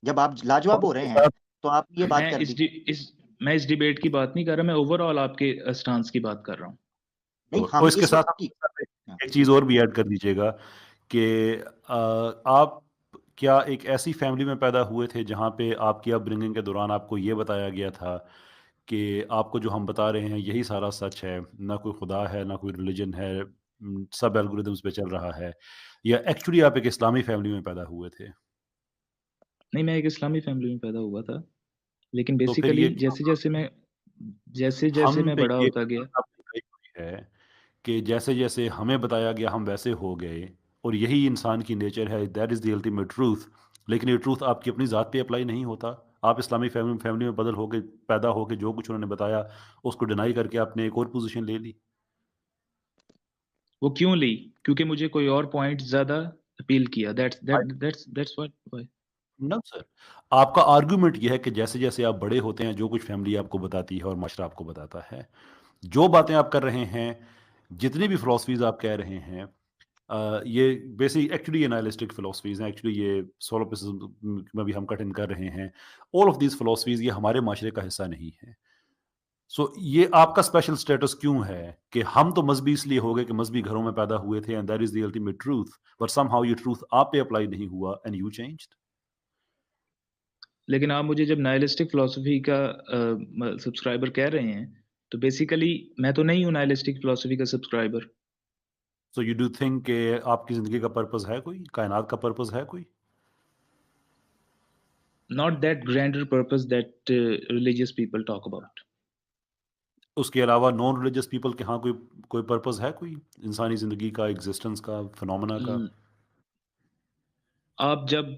जब आप लाजवाब हो रहे हैं तो आप ये बात मैं कर दी। मैं इस डिबेट की बात नहीं कर रहा, मैं ओवरऑल आपके स्टांस की बात कर रहा हूँ। नहीं, और हम इसके इस साथ वक्त की एक चीज़ और भी ऐड कर दीजिएगा कि आप क्या एक ऐसी फैमिली में पैदा हुए थे जहाँ पे आपकी अपब्रिंगिंग के दौरान आपको ये बताया गया था कि आपको जो हम बता रहे हैं यही सारा सच है, ना कोई खुदा है, ना कोई रिलीजन है, सब एल्गोरिदम्स पे चल रहा है, या एक्चुअली आप एक इस्लामी फैमिली में पैदा हुए थे? नहीं, मैं एक इस्लामी फैमिली में पैदा हुआ था, लेकिन तो फिर ये बेसिकली जैसे-जैसे हम मैं पे बड़ा ये होता गया। बात आपने कही हुई है कि जैसे-जैसे हमें बताया गया हम वैसे हो गए, और यही इंसान की नेचर है, that is the ultimate truth. लेकिन ये ट्रूथ आपकी अपनी ज़ात पे अप्लाई नहीं होता। आप इस्लामी फैमिली फैमिली में बदल होके पैदा होके जो कुछ उन्होंने बताया उसको डिनाई करके आपने एक और पोज़ीशन ले ली। वो क्यों ली? क्योंकि मुझे कोई और पॉइंट ज़्यादा अपील किया। That's what why. No sir, आपका आर्गुमेंट ये है कि जैसे-जैसे आप बड़े होते हैं, जो कुछ फैमिली आपको बताती है और माशरा आपको बताता है, जो बातें आप कर रहे हैं, जितनी भी फिलॉसफीज़ आप कह रहे हैं, ये बेसिक एक्चुअली ये नाइलिस्टिक फिलॉसफीज़ हैं, एक्चुअली ये सोलोपिसिज्म में भी हम कट इन कर रहे हैं। ऑल ऑफ दीज़ फिलॉसफीज़ ये हमारे माशरे का हिस्सा नहीं है। सो ये आपका स्पेशल स्टेटस क्यों है कि हम तो मज़हबी इसलिए हो गए कि मज़हबी घरों में पैदा हुए थे, and that is the ultimate truth, but somehow ये ट्रूथ आप पे अप्लाई नहीं हुआ एंड यू चेंज्ड? लेकिन आप मुझे जब नाइलिस्टिक फिलॉसफी का सब्सक्राइबर कह रहे हैं, तो बेसिकली मैं तो नहीं हूँ नाइलिस्टिक फिलॉसफी का subscriber. So you do think कि आपकी ज़िंदगी का पर्पस है कोई? कायनात का पर्पस है कोई? Not that grander purpose that religious people talk about. उसके अलावा नॉन रिलीजियस पीपल के यहाँ कोई कोई पर्पस है कोई? इंसानी ज़िंदगी का, एग्ज़िस्टेंस का, फिनोमेना का? आप जब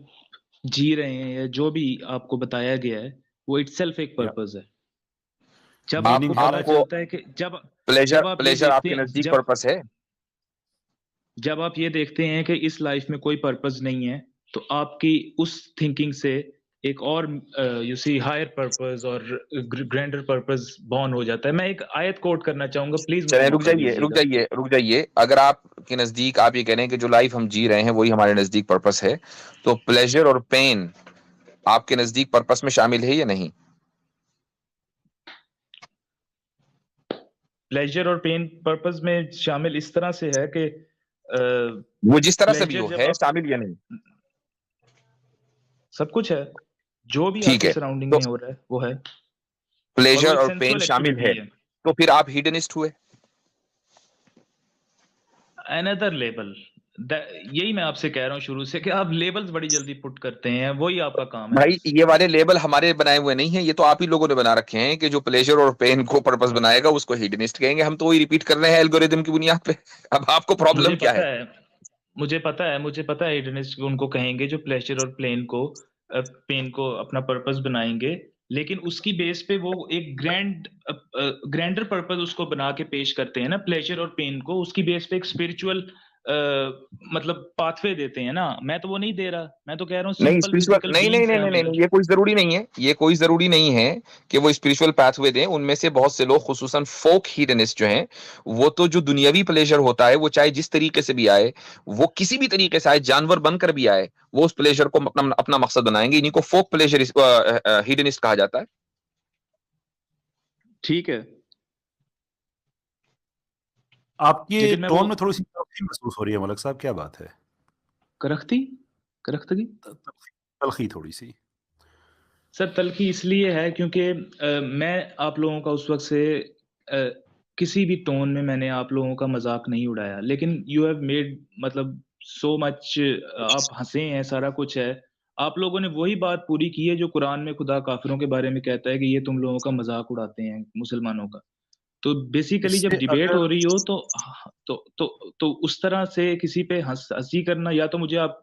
जी रहे हैं या जो भी आपको बताया गया है, वो इटसेल्फ एक या पर्पस है। जब आप आपको मीनिंग है पता दैट? आपको चलता है कि प्लेजर जब आप ये प्लेजर देखते आपके हैं नजदीक पर्पस है? जब आप ये देखते हैं कि इस लाइफ में कोई पर्पस नहीं है, तो आपकी उस थिंकिंग से एक और यू सी हायर पर्पस और ग्रैंडर पर्पस बॉर्न हो जाता है। मैं एक आयत कोट करना चाहूंगा, प्लीज मुझे चलें, मौका दीजिएगा। रुक जाइए। अगर आपके नजदीक आप ये कह रहे हैं कि जो लाइफ हम जी रहे हैं वही हमारे नजदीक पर्पस है, तो प्लेजर और पेन आपके नजदीक पर्पस में शामिल है या नहीं? प्लेजर और पेन पर्पस में शामिल इस तरह से है कि वो जिस तरह से भी प्लेजर हो, जब है आप शामिल या नहीं? सब कुछ है, जो भी ठीक आपके है, सराउंडिंग तो में हो रहा है वो है, और वो प्लेजर एक और पेन सेंसुअल शामिल एक्टिविटी है, है। तो फिर आप हीडनिस्ट हुए। अनदर लेवल, यही मैं आपसे कह रहा हूँ शुरू से कि आप लेबल्स बड़ी जल्दी पुट करते हैं, वही आपका काम है। भाई ये वाले लेबल हमारे बनाए हुए नहीं है, ये तो आप ही लोगों ने बना रखे हैं कि जो प्लेजर और पेन को पर्पस बनाएगा उसको हीडनिस्ट कहेंगे। हम तो वही रिपीट कर रहे हैं एल्गोरिदम की बुनियाद पे। अब आपको मुझे प्रॉब्लम क्या पता है? है मुझे पता है हेडनिस्ट उनको कहेंगे जो प्लेजर और पेन को अपना पर्पस बनाएंगे, लेकिन उसकी बेस पे वो एक ग्रैंडर पर्पस उसको बना के पेश करते हैं ना। प्लेजर और पेन को उसकी बेस पे एक स्पिरिचुअल मतलब पाथवे देते हैं ना। मैं तो वो नहीं दे रहा, मैं तो कह रहा हूँ नहीं सिंपल स्पिरिचुअल, फिजिकल नहीं नहीं बीइंग्स नहीं हैं नहीं हम नहीं इधर। नहीं, ये कोई जरूरी नहीं है, ये कोई जरूरी नहीं है कि वो स्पिरिचुअल पाथवे दें। उनमें से बहुत से लोग, खुसूसन फोक हीडनिस्ट जो हैं, वो तो जो दुनियावी प्लेजर होता है, वो चाहे जिस तरीके से भी आए, वो किसी भी तरीके से आए, जानवर बनकर भी आए, वो उस प्लेजर को अपना अपना मकसद बनाएंगे। इन्हीं को फोक प्लेजर हीडनिस्ट कहा जाता है। ठीक है, आपके लेकिन मैं वो टोन में थोड़ी-सी तल्ख़ी महसूस हो रही है मलिक साहब, क्या बात है? करख्ती करख्तगी तल्ख़ी थोड़ी-सी। सर, तल्ख़ी इसलिए है क्योंकि मैं आप लोगों का उस वक़्त से किसी भी टोन में मैंने आप लोगों का मज़ाक नहीं उड़ाया। लेकिन यू हैव मेड मतलब सो मच, आप हँसे हैं, सारा कुछ है। आप लोगों ने वही बात पूरी की है जो कुरान में खुदा काफ़िरों के बारे में कहता है कि ये तुम लोगों का मज़ाक उड़ाते हैं, मुसलमानों का। तो बेसिकली जब इससे डिबेट अगर हो रही हो तो उस तरह से किसी पे हँसी करना, या तो मुझे आप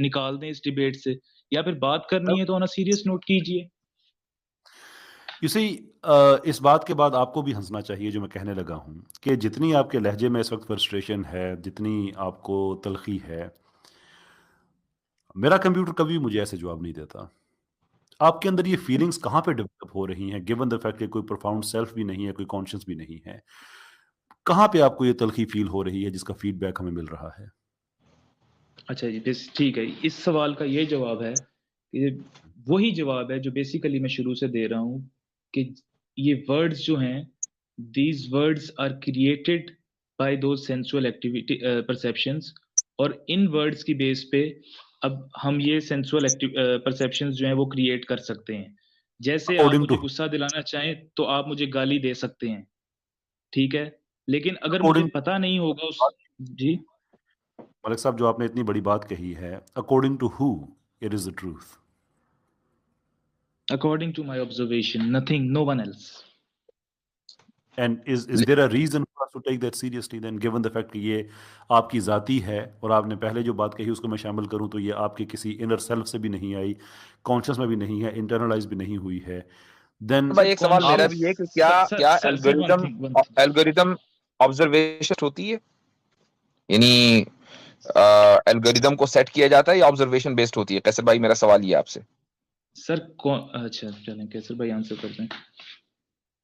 निकाल दें इस डिबेट से, या फिर बात करनी है तो ऑन अ सीरियस नोट कीजिए। यू सी इस बात के बाद आपको भी हँसना चाहिए जो मैं कहने लगा हूँ कि जितनी आपके लहजे में इस वक्त फ्रस्ट्रेशन है, जितनी आपको तल्ख़ी है, मेरा कंप्यूटर कभी भी मुझे ऐसे जवाब नहीं देता। आपके अंदर ये फीलिंग्स कहाँ पे डेवलप हो रही हैं, गिवन द फैक्ट कि कोई प्रोफाउंड सेल्फ भी नहीं है, कोई कॉन्शियस भी नहीं है। कहाँ पे आपको ये तल्ख़ी फ़ील हो रही है जिसका फ़ीडबैक हमें मिल रहा है? अच्छा जी, बेस ठीक है। इस सवाल का ये जवाब है, ये वही जवाब है जो बेसिकली मैं शुरू से दे रहा हूँ कि ये वर्ड्स जो हैं, these words are created by those sensual perceptions, और इन वर्ड्स की बेस पे अब हम ये सेंसुअल परसेप्शंस जो हैं वो क्रिएट कर सकते हैं। जैसे आप According मुझे to गुस्सा दिलाना चाहें तो आप मुझे गाली दे सकते हैं, ठीक है, लेकिन अगर मुझे according पता नहीं होगा उस जी मलिक साहब जो आपने इतनी बड़ी बात कही है, according to who it is the truth. According to my observation, nothing, no one else. And is there a reason for us to take that seriously then, given the fact कि ये आपकी ज़ाती है और आपने पहले जो बात कही उसको मैं शामिल करूं तो ये आपके किसी इनर सेल्फ से भी नहीं आई, कॉन्शियस में भी नहीं है, इंटरनलाइज भी नहीं हुई है, then भाई एक सवाल मेरा कॉन्शियस भी है कि क्या सर क्या sir sir one algorithm thing one thing algorithm observation होती है, यानी एल्गोरिदम को सेट किया जाता है या ऑब्जर्वेशन बेस्ड होती है? कैसर भाई मेरा सवाल ये आपसे। सर अच्छा चलें कैसर भाई आंसर करते हैं।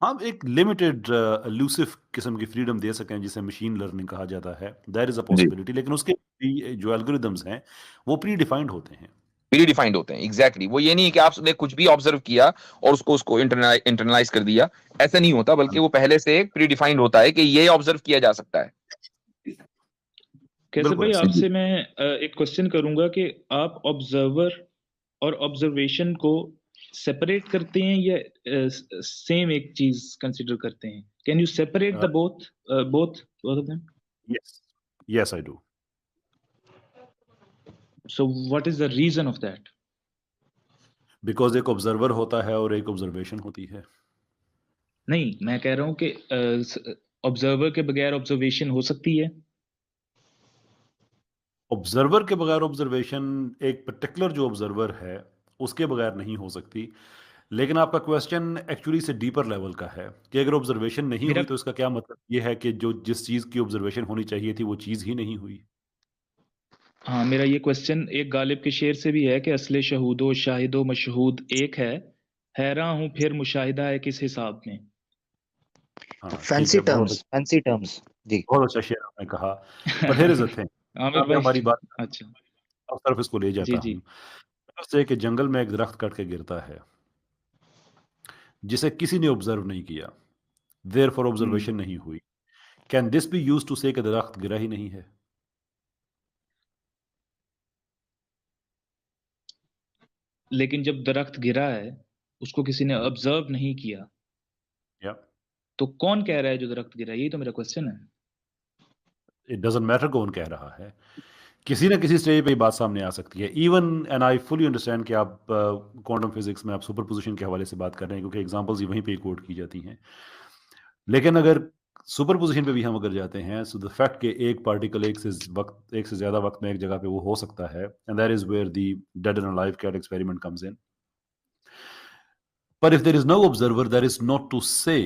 हम एक लिमिटेड एलूसिव किस्म की फ्रीडम दे सकें जिसे मशीन लर्निंग कहा जाता है, दैट इज अ पॉसिबिलिटी, लेकिन उसके भी जो एल्गोरिदम्स हैं वो प्री डिफाइंड होते हैं। प्री डिफाइंड होते हैं, एग्जैक्टली वो ये नहीं कि आपने कुछ भी ऑब्जर्व किया और उसको इंटरनलाइज कर दिया, ऐसा नहीं होता, बल्कि वो पहले से प्री डिफाइंड होता है कि ये ऑब्जर्व किया जा सकता है। कैसर बिल्कुल भाई ऐसा। आपसे मैं एक क्वेश्चन करूंगा कि आप ऑब्जर्वर और ऑब्जर्वेशन को सेपरेट करते हैं या सेम एक चीज कंसीडर करते हैं? Can you separate the both of them? Yes, yes I do. So what is the reason of that? Because एक ऑब्जर्वर होता है और एक ऑब्जर्वेशन होती है। नहीं, मैं कह रहा हूं कि ऑब्जर्वर के बगैर ऑब्जर्वेशन हो सकती है। ऑब्जर्वर के बगैर ऑब्जर्वेशन, एक पर्टिकुलर जो ऑब्जर्वर है उसके बगैर नहीं हो सकती, लेकिन आपका क्वेश्चन एक्चुअली से डीपर लेवल का है कि अगर ऑब्जर्वेशन नहीं मेरा हुई तो इसका क्या मतलब ये है कि जो जिस चीज़ की ऑब्जर्वेशन होनी चाहिए थी वो चीज़ ही नहीं हुई। हाँ, मेरा ये क्वेश्चन एक गालिब के शेर से भी है कि असले शहूदो शाहिदो मशहूद एक है, हैरान हूं फिर मुशाहिदा है किस हिसाब में। हाँ ठीक फैंसी है, बहुत फैंसी टर्म्स जी। अच्छा शेर आपने कहा, पर here is the thing, Aamir मैं हमारी भाई बात अच्छा उस तरफ इसको ले जी जाता जी हूँ। उससे कि जंगल में एक दरख्त कट के गिरता है जिसे किसी ने ऑब्जर्व नहीं किया, देयर फॉर ऑब्जर्वेशन नहीं हुई, can this be use to say कि दरख्त गिरा ही नहीं है? लेकिन जब दरख्त गिरा है उसको किसी ने ऑब्जर्व नहीं किया, या तो कौन कह रहा है जो दरख्त गिरा है? यही तो मेरा क्वेश्चन है। इट डजंट मैटर कौन कह रहा है, किसी ना किसी स्टेज पे ये बात सामने आ सकती है। Even and I fully understand कि आप क्वांटम फिजिक्स में आप सुपर पोजिशन के हवाले से बात कर रहे हैं क्योंकि एग्जांपल्स वहीं पे कोट की जाती हैं, लेकिन अगर सुपर पोजिशन पे भी हम अगर जाते हैं, सो द फैक्ट कि एक पार्टिकल एक से ज़्यादा वक्त में एक जगह पे वो हो सकता है, and that is where the dead and alive cat experiment comes in. पर if there is no observer, that is not to say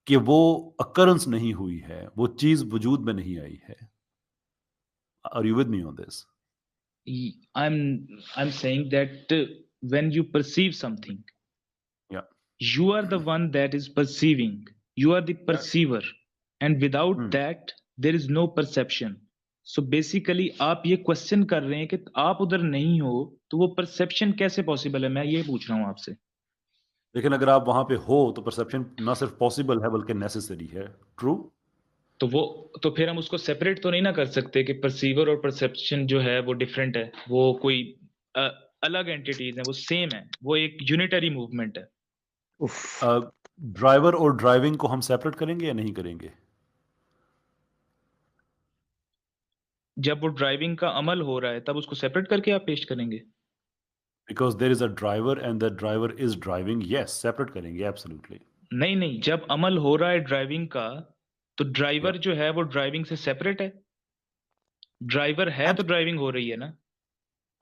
कि वो अकरेंस नहीं हुई है, वो चीज वजूद में नहीं आई है। Are you with me on this? I'm saying that when you perceive something, Yeah. you are the one that is perceiving. You are the perceiver, and without that, there is no perception. So basically, आप ये क्वेश्चन कर रहे हैं कि आप उधर नहीं हो तो वो परसेप्शन कैसे पॉसिबल है? मैं ये पूछ रहा हूँ आपसे। लेकिन अगर आप वहां पे हो तो परसेप्शन ना सिर्फ पॉसिबल है बल्कि नेसेसरी है। ट्रू। तो फिर हम उसको सेपरेट तो नहीं ना कर सकते कि परसीवर और परसेप्शन जो है वो डिफरेंट है, वो कोई अलग एंटिटीज है, वो सेम है, वो एक यूनिटरी मूवमेंट है। ड्राइवर और ड्राइविंग को हम सेपरेट करेंगे या नहीं करेंगे? जब वो ड्राइविंग का अमल हो रहा है तब उसको सेपरेट करके आप पेश करेंगे? Because there is a driver and the driver is driving, yes separate करेंगे एब्सोल्युटली। नहीं, जब अमल हो रहा है ड्राइविंग का तो ड्राइवर जो है वो ड्राइविंग से सेपरेट है। ड्राइवर है तो ड्राइविंग हो रही है ना।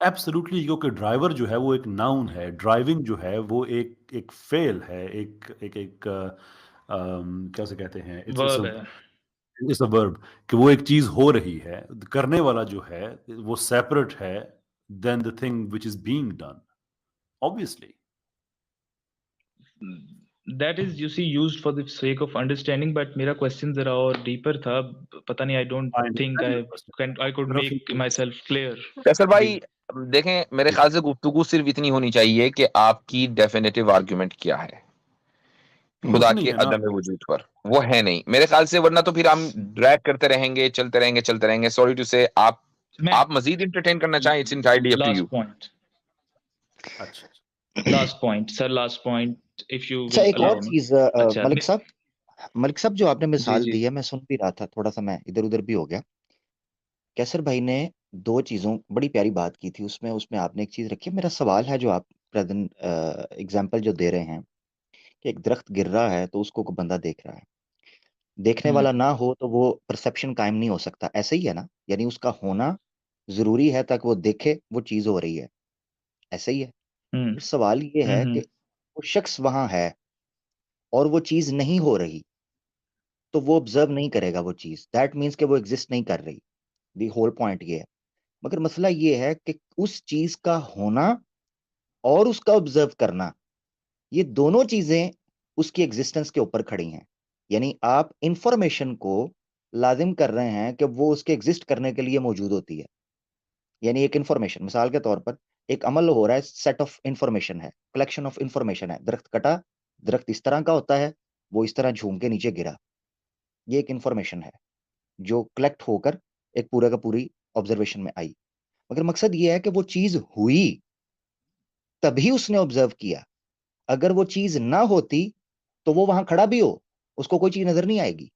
एब्सोल्युटली, क्योंकि ड्राइवर जो है वो एक नाउन है, ड्राइविंग जो है वो एक फेल है, एक क्या से कहते हैं, वर्ब है। इट्स अ वर्ब, कि वो एक चीज हो रही है, करने वाला जो है वो सेपरेट है then the thing which is being done, obviously. That is, you see, used for the sake of understanding, but मेरा क्वेश्चन जरा और डीपर था। पता नहीं, I don't think I could make myself clear। कैसर भाई देखें, मेरे ख्याल से गुफ्तगू सिर्फ इतनी होनी चाहिए कि आपकी डेफिनेटिव आर्गुमेंट क्या है खुदा के अदम वजूद पर, वो है नहीं मेरे ख्याल से, वरना तो फिर हम ड्रैग करते रहेंगे, चलते रहेंगे। सॉरी टू से, आप मजीद इंटरटेन करना चाहें, it's entirely up to you. Point. अच्छा, last point sir, last point if you अच्छा, विल एक और अलाउ मी। चीज अच्छा मलिक साहब जो आपने जी मिसाल जी दी है, मैं सुन भी रहा था, थोड़ा सा मैं इधर उधर भी हो गया। कैसर भाई ने दो चीजों बड़ी प्यारी बात की थी, उसमें उसमें आपने एक चीज रखी है। मेरा सवाल है, जो आप प्रेजेंट एग्जाम्पल जो दे रहे हैं कि एक दरख्त गिर रहा है तो उसको कोई बंदा देख रहा है, देखने वाला ना हो तो वो परसेप्शन कायम नहीं हो सकता, ऐसे ही है ना? यानी उसका होना जरूरी है ताकि वो देखे वो चीज हो रही है, ऐसे ही है। हम्म फिर सवाल ये है कि हम्म वो शख्स वहां है और वो चीज नहीं हो रही, तो वो ऑब्जर्व नहीं करेगा वो चीज, दैट मीन्स कि वो एग्जिस्ट नहीं कर रही। दी होल पॉइंट ये है। मगर मसला ये है कि उस चीज का होना और उसका ऑब्जर्व करना, ये दोनों चीजें उसकी एग्जिस्टेंस के ऊपर खड़ी हैं। यानी आप इंफॉर्मेशन को लाजिम कर रहे हैं कि वो उसके एग्जिस्ट करने के लिए मौजूद होती है। यानी एक इंफॉर्मेशन, मिसाल के तौर पर एक अमल हो रहा है, सेट ऑफ इंफॉर्मेशन है, कलेक्शन ऑफ इंफॉर्मेशन है। दरख्त कटा, दरख्त इस तरह का होता है, वो इस तरह झूम के नीचे गिरा, ये एक इंफॉर्मेशन है जो कलेक्ट होकर एक पूरा का पूरी ऑब्जर्वेशन में आई। मगर मकसद ये है कि वो चीज हुई तभी उसने ऑब्जर्व किया। अगर वो चीज ना होती तो वो वहां खड़ा भी हो, उसको कोई चीज नजर नहीं आएगी।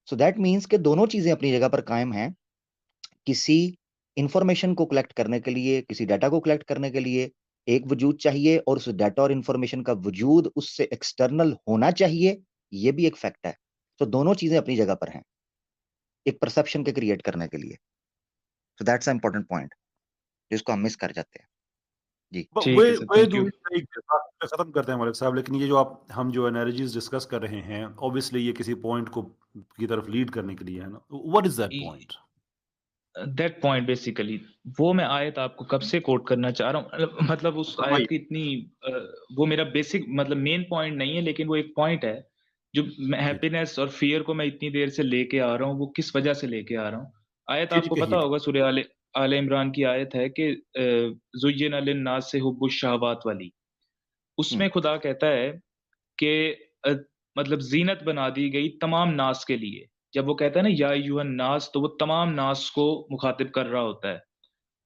सो दैट मीन्स कि दोनों चीजें अपनी जगह पर कायम हैं। किसी इंफॉर्मेशन को कलेक्ट करने के लिए, किसी डाटा को कलेक्ट करने के लिए एक वजूद चाहिए, और उस डाटा और इंफॉर्मेशन का वजूद उससे एक्सटर्नल होना चाहिए, ये भी एक फैक्ट है। तो दोनों चीजें अपनी जगह पर हैं एक परसेप्शन के क्रिएट करने के लिए। So that's a important point जिसको हम मिस कर जाते हैं। जी। ठीक है sir, way thank do you. Like खत्म करते हैं मलिक साहब, लेकिन ये जो आप हम जो एनालॉजीज डिस्कस कर रहे हैं, ऑब्वियसली ये किसी पॉइंट को की तरफ लीड करने के लिए है ना। What is that point? That point basically, वो मैं आयत आपको कब से कोट करना चाह रहा हूँ, मतलब उस आयत की इतनी वो मेरा बेसिक मतलब मेन पॉइंट नहीं है, लेकिन वो एक पॉइंट है जो हैप्पीनेस और फियर को मैं इतनी देर से लेके आ रहा हूँ। वो किस वजह से लेके आ रहा हूँ? आयत जी जी आपको पता कहिए। होगा, सूरह आले इमरान की आयत है कि ज़ुय्यिना लिन्नास से हुब्बुश शहवात वाली। हम्म। उसमें खुदा कहता है कि अ, मतलब ज़ीनत बना दी गई तमाम नास के लिए। जब वो कहता है ना या अय्युहन नास, तो वो तमाम नास को मुखातिब कर रहा होता है।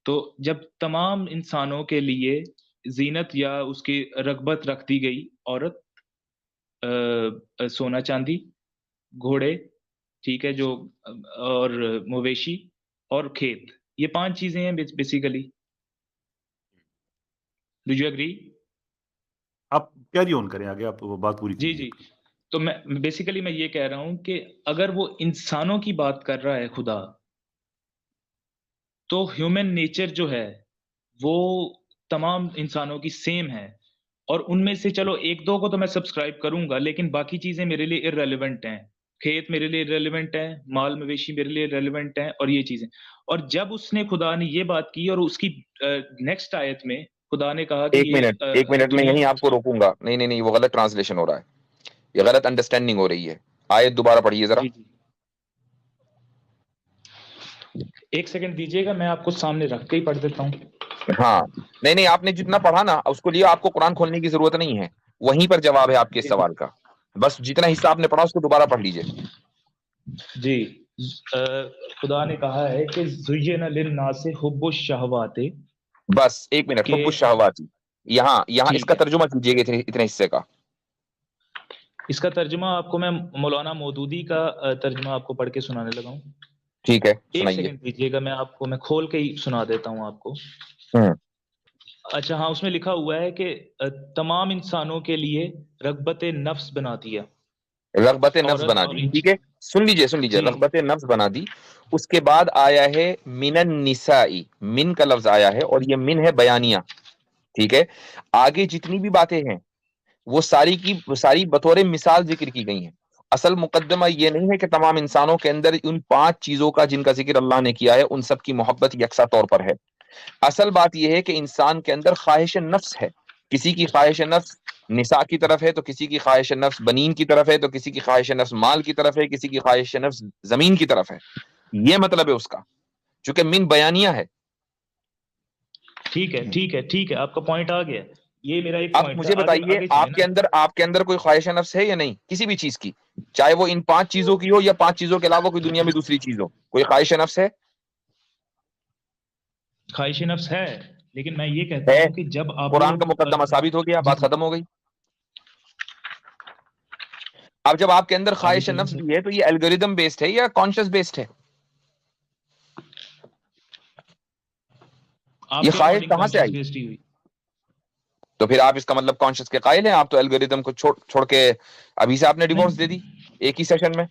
तो जब तमाम इंसानों के लिए ज़ीनत या उसकी रग़बत रख दी गई, औरत, सोना चांदी, घोड़े, ठीक है, जो और मवेशी और खेत, ये 5 चीज़ें हैं बेसिकली। Do you agree? आप कैरी ऑन करें आगे, आप वो बात पूरी जी, कीजिए। जी। तो मैं ये कह रहा हूँ कि अगर वो इंसानों की बात कर रहा है खुदा, तो ह्यूमन नेचर जो है, वो तमाम इंसानों की सेम है। और उनमें से चलो 1-2 को तो मैं सब्सक्राइब करूँगा, लेकिन बाकी चीज़ें मेरे लिए इर्रेलेवेंट हैं। खेत मेरे लिए इर्रेलेवेंट है, माल-मवेशी मेरे लिए इर्रेलेवेंट हैं, और ये चीज़ें। और जब उसने खुदा ने ये बात की, और उसकी नेक्स्ट आयत में खुदा ने कहा कि ये एक मिनट में दुनिया। यहीं आपको रोकूंगा। नहीं नहीं नहीं, वो गलत ट्रांसलेशन हो रहा है, ये गलत अंडरस्टैंडिंग हो रही है। आयत दोबारा पढ़िए जरा। जी, जी। 1 सेकंड दीजिएगा, मैं आपको सामने रख के ही पढ़ देता हूँ। हाँ, नहीं नहीं, आपने जितना पढ़ा ना उसको लिए आपको कुरान खोलने की जरूरत नहीं है, वहीं पर जवाब है आपके इस जी, जी। सवाल का। बस जितना हिस्सा आपने पढ़ा उसको दोबारा पढ़ लीजिए। जी। अ, खुदा ने कहा है कि ज़ुय्यिना लिन्नासि हुब्बुश शहवाति, बस एक मिनट, के हुब्बुश शहवाती, यहाँ यहाँ ठीक इसका है। तर्जुमा कीजिएगा इतने हिस्से का। इसका तर्जुमा आपको मैं मौलाना मौदूदी का तर्जुमा आपको पढ़ के सुनाने लगा हूँ। ठीक है, 1 सुनाइए। सेकंड दीजिएगा, मैं खोल के ही सुना देता हूँ आपको। हम्म। अच्छा हाँ, उसमें लिखा हुआ है कि तमाम इंसानों के लिए रग़बत नफ्स बना दिया, रग़बत नफ्स औरत बना और दी, ठीक है, सुन लीजिए, जी, रग़बत नफ्स बना दी। उसके बाद आया है मिनन निसाई, मिन का लफ्ज आया है और ये मिन है बयानिया, ठीक है। आगे जितनी भी बातें हैं वो सारी की सारी बतौर मिसाल जिक्र की गई हैं। असल मुकद्दमा ये नहीं है कि तमाम इंसानों के अंदर उन 5 चीजों का जिनका जिक्र अल्लाह ने किया है उन सब की मोहब्बत यकसा तौर पर है। असल बात यह है कि इंसान के अंदर ख्वाहिश नफ्स है। किसी की ख्वाहिश नफ्स निसा की तरफ है, तो किसी की ख्वाहिश नफ्स बनीन की तरफ है, तो किसी की ख्वाहिश नफ्स माल की तरफ है, किसी की ख्वाहिश नफ्स जमीन की तरफ है। ये मतलब है उसका, चूंकि मिन बयानिया है। ठीक है, आपका पॉइंट आ गया। ये मेरा एक अब पॉइंट था। मुझे आगे बताइए, आगे चलें ना। आपके अंदर कोई ख्वाहिश नफ्स है या नहीं किसी भी चीज की, चाहे वो इन 5 चीजों की हो या 5 चीजों के अलावा कोई दुनिया में दूसरी चीज हो, कोई ख्वाहिश नफ्स है? ख्वाहिश नफ्स है, लेकिन मैं ये कहता है, हूँ कि जब आप कुरान का लोग मुकद्दमा साबित हो गया, जी बात जी खत्म हो गई। अब जब आपके अंदर आगे ख्वाहिश चलें नफ्स सर। भी है, तो ये एल्गोरिदम बेस्ड है या कॉन्शियस बेस्ड है? ये आपके ख्वाहिश अकॉर्डिंग कहाँ से कॉन्शियस आई? बेस्ड ही हुई। तो फिर आप इसका मतलब कॉन्शियस के कायल हैं, आप तो एल्गोरिदम को छोड़ के अभी से आपने डिवोर्स दे दी नहीं, एक ही सेशन में।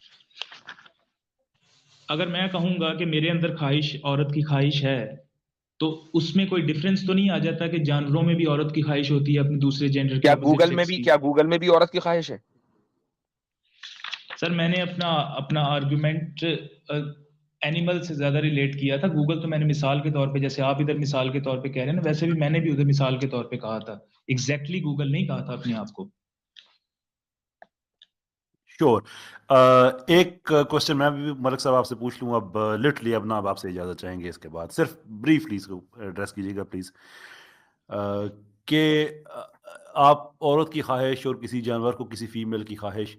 अगर मैं कहूंगा कि मेरे अंदर ख्वाहिश, औरत की ख्वाहिश है, तो उसमें कोई डिफरेंस तो नहीं आ जाता कि जानवरों में भी औरत की ख्वाहिश होती है अपने दूसरे जेंडर के ऑपोजिट सेक्स की। क्या गूगल में भी औरत की ख्वाहिश है? सर मैंने अपना अपना आर्गुमेंट एनिमल से ज्यादा रिलेट किया था। गूगल तो मैंने मिसाल के तौर पे, जैसे आप इधर मिसाल के तौर पे कह रहे हैं ना, वैसे भी मैंने भी उधर मिसाल के तौर पे कहा था। एग्जैक्टली गूगल नहीं कहा था अपने आप को। श्योर। एक क्वेश्चन मैं भी मलिक साहब आपसे पूछ लूँ अब, लिटरली अब ना, अब आपसे इजाज़त चाहेंगे इसके बाद, सिर्फ ब्रीफली इसको एड्रेस कीजिएगा प्लीज़। कि आप औरत की ख्वाहिश और किसी जानवर को, किसी फीमेल की ख्वाहिश,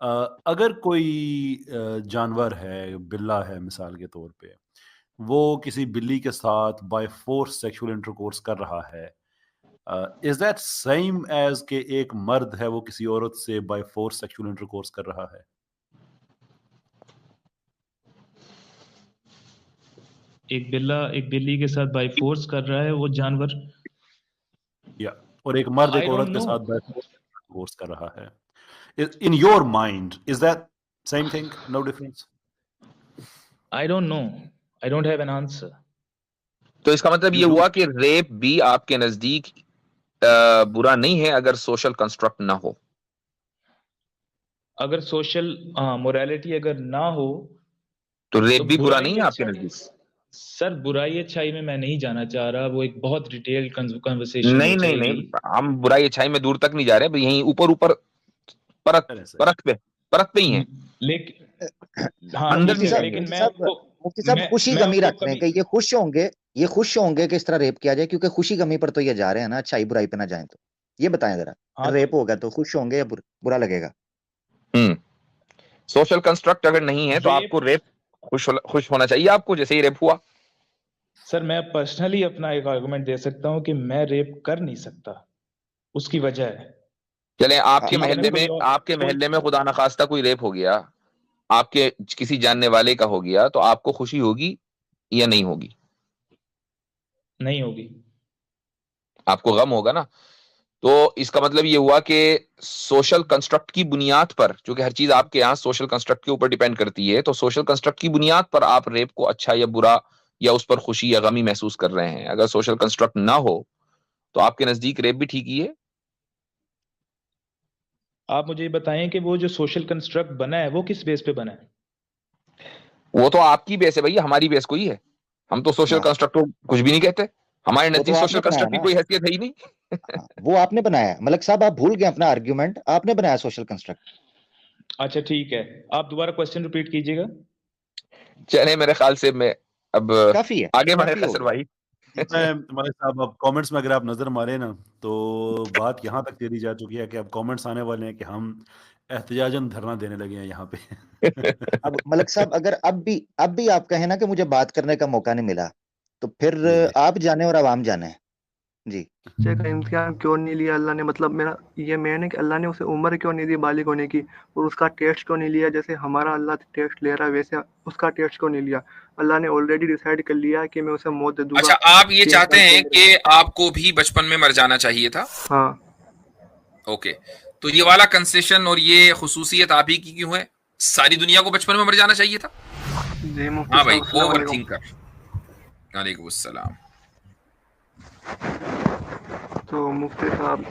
अगर कोई जानवर है, बिल्ला है मिसाल के तौर पे, वो किसी बिल्ली के साथ बाय फोर्स सेक्सुअल इंटरकोर्स कर रहा है, इज दैट सेम एज के एक मर्द है वो किसी औरत से बाय फोर्स सेक्सुअल इंटरकोर्स कर रहा है? एक बिल्ली के साथ बाय फोर्स कर रहा है वो जानवर। या और एक मर्द आई एक डोंट औरत के नो। साथ बाय फोर्स इंटरकोर्स कर रहा है, in your mind is that same thing, no difference? I don't know, I don't have an answer. तो इसका मतलब यू ये डू? हुआ कि रेप भी आपके नजदीक बुरा नहीं है अगर सोशल कंस्ट्रक्ट ना हो। अगर सोशल मोरालिटी अगर ना हो तो रेप तो भी बुरा नहीं बुराई है आपके अच्छाई। नजदीक? सर बुराई अच्छाई में मैं नहीं जाना चाह रहा, वो एक बहुत डिटेल्ड कन्वर्सेशन हो नहीं नहीं जाएगी। नहीं, हम बुराई अच्छाई में दूर तक नहीं जा रहे, यहीं ऊपर ऊपर परत सही सही। परत पे परत पे ही है, लेकिन हाँ अंदर ठीक नहीं है, जाएंगे। लेकिन मुफ्ती साहब खुशी मैं गमी उसको रखते हैं कभी। कि ये खुश होंगे कि इस तरह रेप किया जाए, क्योंकि खुशी गमी पर तो ये जा रहे हैं ना, अच्छाई बुराई पे ना जाएं। तो ये बताएं जरा, हाँ रेप होगा तो खुश होंगे या बुरा लगेगा? हम्म सोशल कंस्ट्रक्ट अगर नहीं है तो रेप। आपको रेप खुश होना चाहिए आपको, जैसे ही रेप हुआ। सर मैं पर्सनली अपना एक आर्गुमेंट दे सकता हूँ कि मैं रेप कर नहीं सकता, उसकी वजह है चले कि अगर कोई और आपके कोई मोहल्ले में खुदा न खास्ता कोई रेप हो गया, आपके किसी जानने वाले का हो गया, तो आपको खुशी होगी या नहीं होगी? नहीं होगी। आपको गम होगा ना। तो इसका मतलब ये हुआ कि सोशल कंस्ट्रक्ट की बुनियाद पर, क्योंकि हर चीज आपके यहाँ सोशल कंस्ट्रक्ट के ऊपर डिपेंड करती है, तो सोशल कंस्ट्रक्ट की बुनियाद पर आप रेप को अच्छा या बुरा या उस पर खुशी या गमी महसूस कर रहे हैं। अगर सोशल कंस्ट्रक्ट ना हो तो आपके नजदीक रेप भी ठीक ही है। आप मुझे ये बताएं कि वो जो सोशल कंस्ट्रक्ट बना है वो किस बेस पे बना है? वो तो आपकी बेस है भैया, हमारी बेस कोई है? हम तो सोशल हाँ, कंस्ट्रक्ट को कुछ भी नहीं कहते, हमारे वो तो नजदीक सोशल आपने बनाया कंस्ट्रक्ट की ना। कोई हैसियत है ही नहीं। हाँ, वो आपने बनाया मलिक साहब, आप भूल गए अपना आर्ग्यूमेंट, आपने बनाया सोशल कंस्ट्रक्ट। अच्छा ठीक है, आप दोबारा क्वेश्चन रिपीट कीजिएगा। चले, मेरे ख्याल से मैं अब काफी है, आगे बढ़े काफी हो खसर गया। भाई। मैं मलिक साहब, अब कमेंट्स में अगर आप नजर मारे ना, तो बात यहाँ तक चली जा चुकी है कि अब कमेंट्स आने वाले हैं कि हम एहतजाजन धरना देने लगे हैं यहाँ पे। अब मलिक साहब अगर अब भी आप कहें ना कि मुझे बात करने का मौका नहीं मिला, तो फिर जी जी। आप जाने और आवाम जाने। जी बच्चे का इम्तिहान क्यों नहीं लिया अल्लाह ने? मतलब मेरा ये मेन है कि अल्लाह ने उसे उम्र क्यों नहीं दी बालिग होने की, और उसका टेस्ट क्यों नहीं लिया? जैसे हमारा अल्लाह टेस्ट ले रहा है वैसे उसका टेस्ट क्यों नहीं लिया? अल्लाह ने ऑलरेडी डिसाइड कर लिया कि मैं उसे मौत दे दूंगा। अच्छा, आप ये 6 चाहते साल की हैं उम्र कि में। आपको भी बचपन में मर जाना चाहिए था? हाँ। ओके, तो ये वाला कंसेशन और ये खुसूसियत आप ही की क्यों है? सारी दुनिया को बचपन में मर जाना चाहिए था? जी मुफ्ती हाँ भाई, साहब, अस्सलाम ओवर वालेकुम। थिंकर। वालेकुम अस्सलाम। तो मुफ्ती साहब,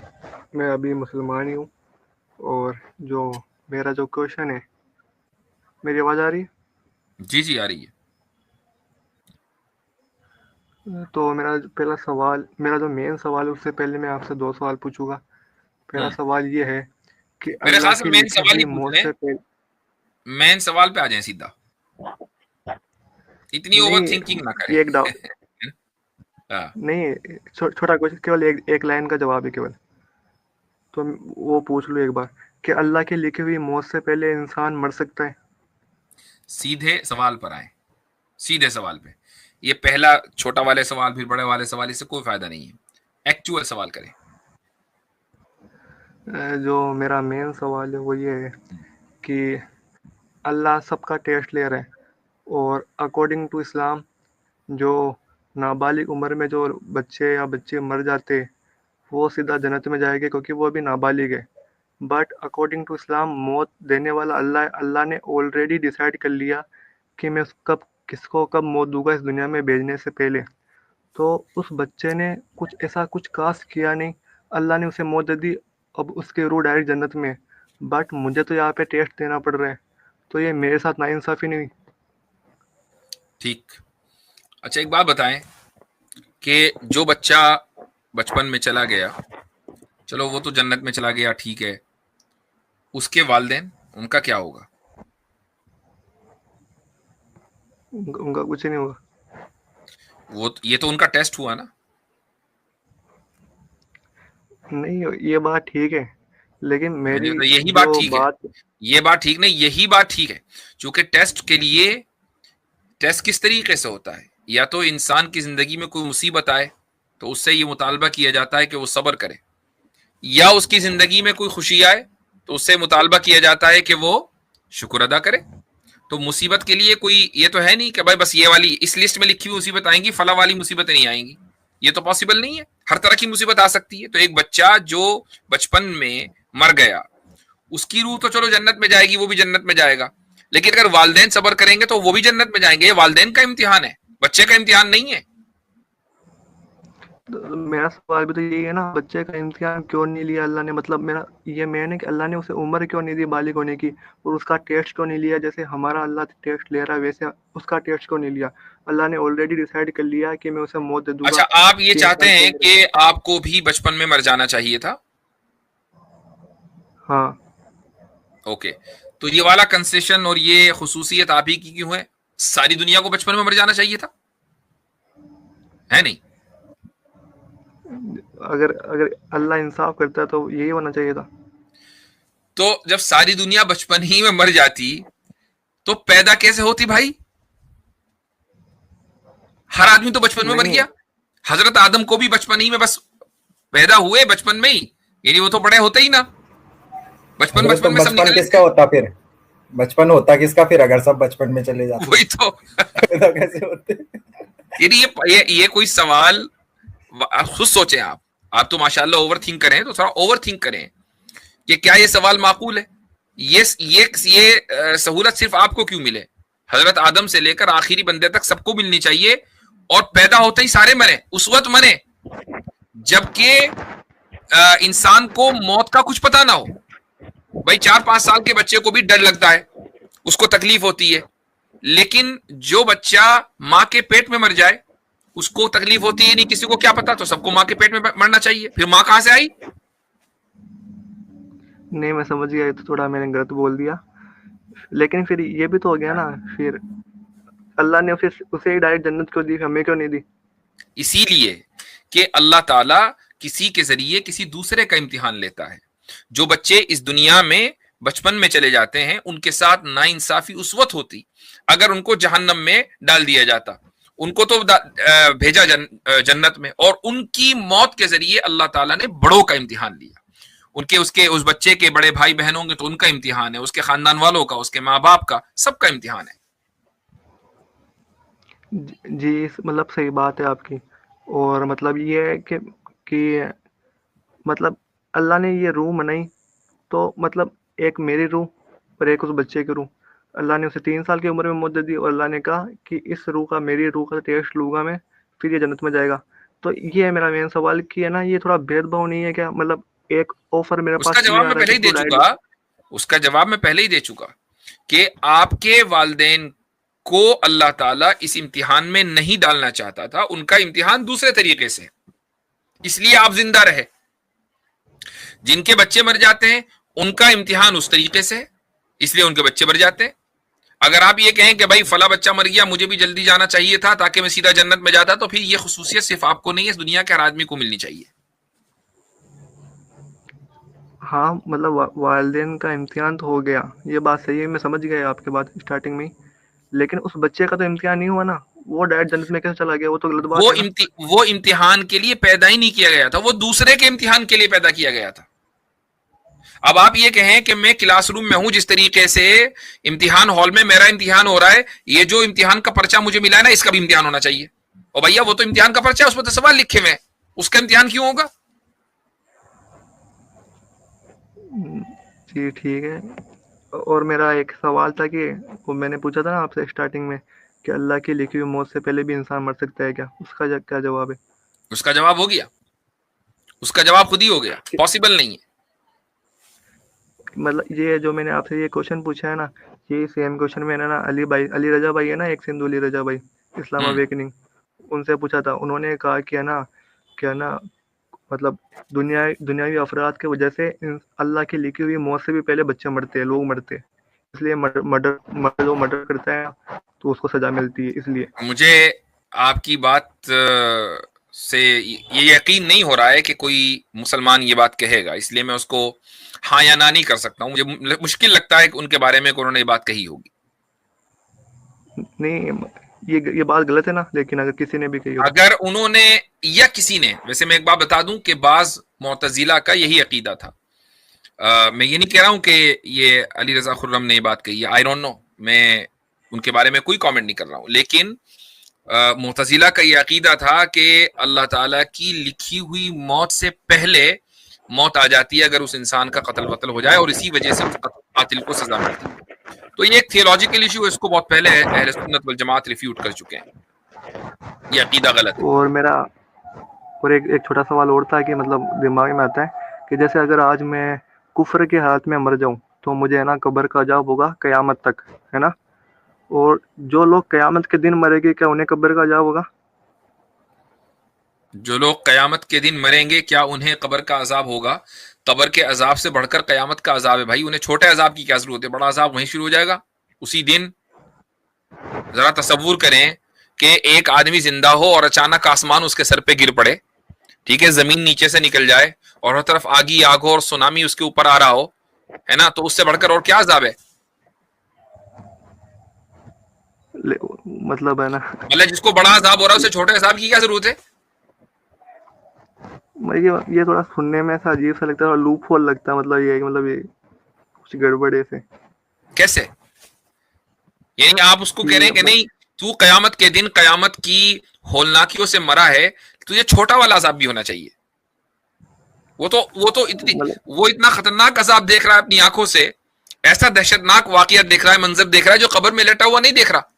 मैं अभी मुसलमान ही हूँ, और जो मेरा जो क्वेश्चन है, मेरी आवाज़ आ रही जी जी, आ रही है। है? तो मेरा पहला सवाल, मेरा जो मेन सवाल है उससे पहले मैं आपसे 2 सवाल पूछूंगा। पहला सवाल ये है कि मेरे अल्लाह ख्याल से की मेन लिखी सवाल हुई ही पूछ मौत लें, से पहले। मेन सवाल पे आ जाएं सीधा, इतनी ओवर नहीं, थिंकिंग ना ये एक डाउट करें। हाँ, नहीं, छोटा क्वेश्चन, केवल एक लाइन का जवाब है केवल, तो वो पूछ लो एक बार कि अल्लाह की लिखी हुई मौत से पहले इंसान मर सकता है? सीधे सवाल पर आए, सीधे सवाल पे। ये पहला छोटा वाले सवाल फिर बड़े वाले सवाल, इससे कोई फायदा नहीं है। एक्चुअल सवाल करें। जो मेरा मेन सवाल है वो ये है कि अल्लाह सबका टेस्ट ले रहा है, और अकॉर्डिंग टू इस्लाम जो नाबालिग उम्र में जो बच्चे या बच्चे मर जाते वो सीधा जन्नत में जाएंगे क्योंकि वो अभी नाबालिग है। बट अकॉर्डिंग टू इस्लाम मौत देने वाला अल्लाह है। अल्लाह ने ऑलरेडी डिसाइड कर लिया कि मैं कब किसको कब मौत दूंगा इस दुनिया में भेजने से पहले। तो उस बच्चे ने कुछ ऐसा कुछ कास्ट किया नहीं, अल्लाह ने उसे मौत दे दी, अब उसके रूह डायरेक्ट जन्नत में। बट मुझे तो यहाँ पे टेस्ट देना पड़ रहा है, तो ये मेरे साथ नाइंसाफी नहीं। ठीक। अच्छा एक बात बताएं कि जो बच्चा बचपन में चला गया, चलो वो तो जन्नत में चला गया, ठीक है, उसके वालिदैन उनका क्या होगा? उनका कुछ नहीं होगा। वो ये तो उनका टेस्ट हुआ ना। नहीं, ये बात ठीक है, लेकिन मेरी तो यही बात जो ठीक है, बात ये बात ठीक नहीं, यही बात ठीक है। क्योंकि टेस्ट के लिए, टेस्ट किस तरीके से होता है, या तो इंसान की जिंदगी में कोई मुसीबत आए तो उससे ये मुतालबा किया जाता है कि वो सब्र करे, या उसकी जिंदगी में कोई खुशी आए तो उससे मुतालबा किया जाता है कि वो शुक्र अदा करे। तो मुसीबत के लिए कोई ये तो है नहीं कि भाई बस ये वाली इस लिस्ट में लिखी हुई मुसीबत आएंगी, फला वाली मुसीबतें नहीं आएंगी, ये तो पॉसिबल नहीं है। हर तरह की मुसीबत आ सकती है। तो एक बच्चा जो बचपन में मर गया, उसकी रूह तो चलो जन्नत में जाएगी, वो भी जन्नत में जाएगा, लेकिन अगर वालिदैन सब्र करेंगे तो वो भी जन्नत में जाएंगे। ये वालिदैन का इम्तिहान है, बच्चे का इम्तिहान नहीं है। तो मेरा सवाल भी तो यही है ना, बच्चे का इम्तिहान क्यों नहीं लिया अल्लाह ने? मतलब मेरा ये मेन है कि अल्लाह ने उसे उम्र क्यों नहीं दी बालिग होने की, और उसका टेस्ट क्यों नहीं लिया? जैसे हमारा अल्लाह टेस्ट ले रहा है वैसे उसका टेस्ट क्यों नहीं लिया? अल्लाह ने ऑलरेडी डिसाइड कर लिया कि मैं उसे मौत दे दूंगा। अच्छा, आप ये 3 चाहते साल की हैं उम्र में। कि आपको भी बचपन में मर जाना चाहिए था? हाँ। ओके, तो ये वाला कंसेशन और ये खुसूसियत आप ही की क्यों है? सारी दुनिया को बचपन में मर जाना चाहिए था, है नहीं? अगर अगर अल्लाह इंसाफ करता तो यही होना चाहिए था। तो जब सारी दुनिया बचपन ही में मर जाती तो पैदा कैसे होती भाई? हर आदमी तो बचपन में मर नहीं, गया। हजरत आदम को भी बचपन ही में बस पैदा हुए, बचपन में ही, यानी वो तो बड़े होते ही ना, बचपन हजरत, तो बचपन में सब बचपन निकल किसका होता फिर? बचपन होता किसका फिर अगर सब बचपन में चले जाते? वही तो पैदा कैसे होते? यदि ये कोई सवाल खुद सोचें आप तो माशाल्लाह ओवर थिंक करें, तो थोड़ा ओवर थिंक करें कि क्या ये सवाल माकूल है? ये सहूलत सिर्फ आपको क्यों मिले? हजरत आदम से लेकर आखिरी बंदे तक सबको मिलनी चाहिए, और पैदा होते ही सारे मरे, उस वक्त मरे जबकि इंसान को मौत का कुछ पता ना हो। भाई 4-5 साल के बच्चे को भी डर लगता है, उसको तकलीफ होती है, लेकिन जो बच्चा माँ के पेट में मर जाए उसको तकलीफ होती है नहीं, किसी को क्या पता? तो सबको माँ के पेट में मरना चाहिए, फिर माँ कहां से आई? नहीं, मैं समझ गया, ये तो थोड़ा मैंने गलत बोल दिया, लेकिन फिर ये भी तो हो गया ना, फिर अल्लाह ने उसे ही डायरेक्ट जन्नत क्यों दी, हमें क्यों नहीं दी? इसीलिए कि अल्लाह ताला किसी के जरिए किसी दूसरे का इम्तिहान लेता है। जो बच्चे इस दुनिया में बचपन में चले जाते हैं उनके साथ नाइंसाफी उस वक्त होती अगर उनको जहन्नम में डाल दिया जाता, उनको तो भेजा जन्नत में, और उनकी मौत के जरिए अल्लाह ताला ने बड़ों का इम्तिहान लिया। उसके उस बच्चे के बड़े भाई बहन होंगे तो उनका इम्तिहान है, उसके खानदान वालों का, उसके माँ बाप का, सबका इम्तिहान है। जी, मतलब सही बात है आपकी, और मतलब ये है कि मतलब अल्लाह ने ये रूह बनाई, तो मतलब एक मेरी रूह और एक उस बच्चे की रूह, अल्लाह ने उसे 3 साल की उम्र में मौत दे दी, और अल्लाह ने कहा कि इस रूह का, मेरी रूह का टेस्ट लूंगा मैं, फिर ये जन्नत में जाएगा। तो ये है मेरा मेन सवाल कि है ना, ये थोड़ा भेदभाव नहीं है क्या? मतलब एक ऑफर मेरे उसका पास जवाब मैं पहले ही दे चुका, उसका जवाब मैं पहले ही दे चुका कि आपके वालिदैन को अल्लाह ताला इस इम्तिहान में नहीं डालना चाहता था, उनका इम्तिहान दूसरे तरीके से, इसलिए आप जिंदा रहे। जिनके बच्चे मर जाते हैं उनका इम्तिहान उस तरीके से, इसलिए उनके बच्चे मर जाते हैं। अगर आप ये कहें कि भाई फला बच्चा मर गया, मुझे भी जल्दी जाना चाहिए था ताकि मैं सीधा जन्नत में जाता, तो फिर ये खुसूसियत सिर्फ आपको नहीं है, इस दुनिया के हर आदमी को मिलनी चाहिए। हाँ, मतलब वालिदैन का इम्तिहान तो हो गया, ये बात सही है, मैं समझ गया आपके बात स्टार्टिंग में ही, लेकिन उस बच्चे का तो इम्तिहान नहीं हुआ ना, वो डायरेक्ट जन्नत में कैसे चला गया? वो तो गलत बात है ना। वो इम्तिहान के लिए पैदा ही नहीं किया गया था, वो दूसरे के इम्तिहान के लिए पैदा किया गया था। अब आप ये कहें कि मैं क्लासरूम में हूं, जिस तरीके से इम्तिहान हॉल में मेरा इम्तिहान हो रहा है, ये जो इम्तिहान का पर्चा मुझे मिला है ना, इसका भी इम्तिहान होना चाहिए। और भैया वो तो इम्तिहान का पर्चा है, उसमें तो सवाल लिखे हुए हैं, उसका इम्तिहान क्यों होगा? जी ठीक है। और मेरा एक सवाल था कि वो मैंने पूछा था ना आपसे स्टार्टिंग में कि अल्लाह की लिखी हुई मौत से पहले भी इंसान मर सकता है क्या? उसका क्या जवाब है? उसका जवाब हो गया, उसका जवाब खुद ही हो गया, पॉसिबल नहीं है। मतलब ये जो मैंने आपसे ये क्वेश्चन पूछा है ना, ये सेम क्वेश्चन मैंने ना अली रजा भाई है ना, एक सिंधु अली रजा भाई, इस्लाम अवेकनिंग, उनसे पूछा था। उन्होंने कहा कि है ना मतलब दुनियावी अफराद के वजह से अल्लाह की लिखी हुई मौत से भी पहले बच्चे मरते हैं, लोग मरते हैं, इसलिए जो मर्डर करता है तो उसको सजा मिलती है। इसलिए मुझे आपकी बात से ये यकीन नहीं हो रहा है कि कोई मुसलमान ये बात कहेगा, इसलिए मैं उसको हाँ या ना नहीं कर सकता हूँ। मुझे मुश्किल लगता है कि उनके बारे में उन्होंने ये बात कही होगी। नहीं, ये बात गलत है ना, लेकिन अगर किसी ने भी कही हो, अगर उन्होंने या किसी ने, वैसे मैं एक बात बता दूं कि बाज मुअतजिला का यही अकीदा था। मैं ये नहीं कह रहा हूं कि ये अली रजा खुर्रम ने ये बात कही है, आई डोंट नो, मैं उनके बारे में कोई कमेंट नहीं कर रहा हूं, लेकिन मुअतजिला का ये अकीदा था कि अल्लाह ताला की लिखी हुई मौत से पहले मौत आ जाती है अगर उस इंसान का कत्ल वत्ल हो जाए, और इसी वजह से उस कातिल को सजा मिलती है। तो ये एक थियोलॉजिकल इशू है, इसको बहुत पहले अहले सुन्नत वल जमात रिफ्यूट कर चुके हैं, ये अकीदा गलत है। और मेरा एक छोटा सवाल और था कि मतलब दिमाग में आता है कि जैसे अगर आज मैं कुफ्र के हालत में मर जाऊं तो मुझे है ना कब्र का अजाब होगा कयामत तक, है ना? और जो लोग कयामत के दिन मरेंगे क्या उन्हें कब्र का अजाब होगा? जो लोग कयामत के दिन मरेंगे क्या उन्हें कब्र का अजाब होगा? कब्र के अजाब से बढ़कर कयामत का अजाब है भाई, उन्हें छोटे अजाब की क्या जरूरत है, बड़ा अजाब वहीं शुरू हो जाएगा उसी दिन। जरा तसव्वुर करें कि एक आदमी जिंदा हो और अचानक आसमान उसके सर पे गिर पड़े, ठीक है, जमीन नीचे से निकल जाए और हर तरफ आगी आग हो और सुनामी उसके ऊपर आ रहा हो, है ना, तो उससे बढ़कर और क्या अजाब है? मतलब है ना, मतलब जिसको बड़ा अजाब हो रहा है उसे छोटे अजाब की क्या जरूरत है? ये थोड़ा सुनने में ऐसा अजीब सा लगता है और लूप होल लगता है, मतलब ये कुछ गड़बड़ है से। कैसे? यानी आप उसको कह रहे हैं कि नहीं, तू कयामत के दिन कयामत की होलनाकियों से मरा है, तुझे छोटा वाला अजाब भी होना चाहिए। वो इतना खतरनाक अजाब देख रहा है अपनी आंखों से, ऐसा दहशतनाक वाकया देख रहा है, मंजर देख रहा है जो कब्र में लेटा हुआ नहीं देख रहा।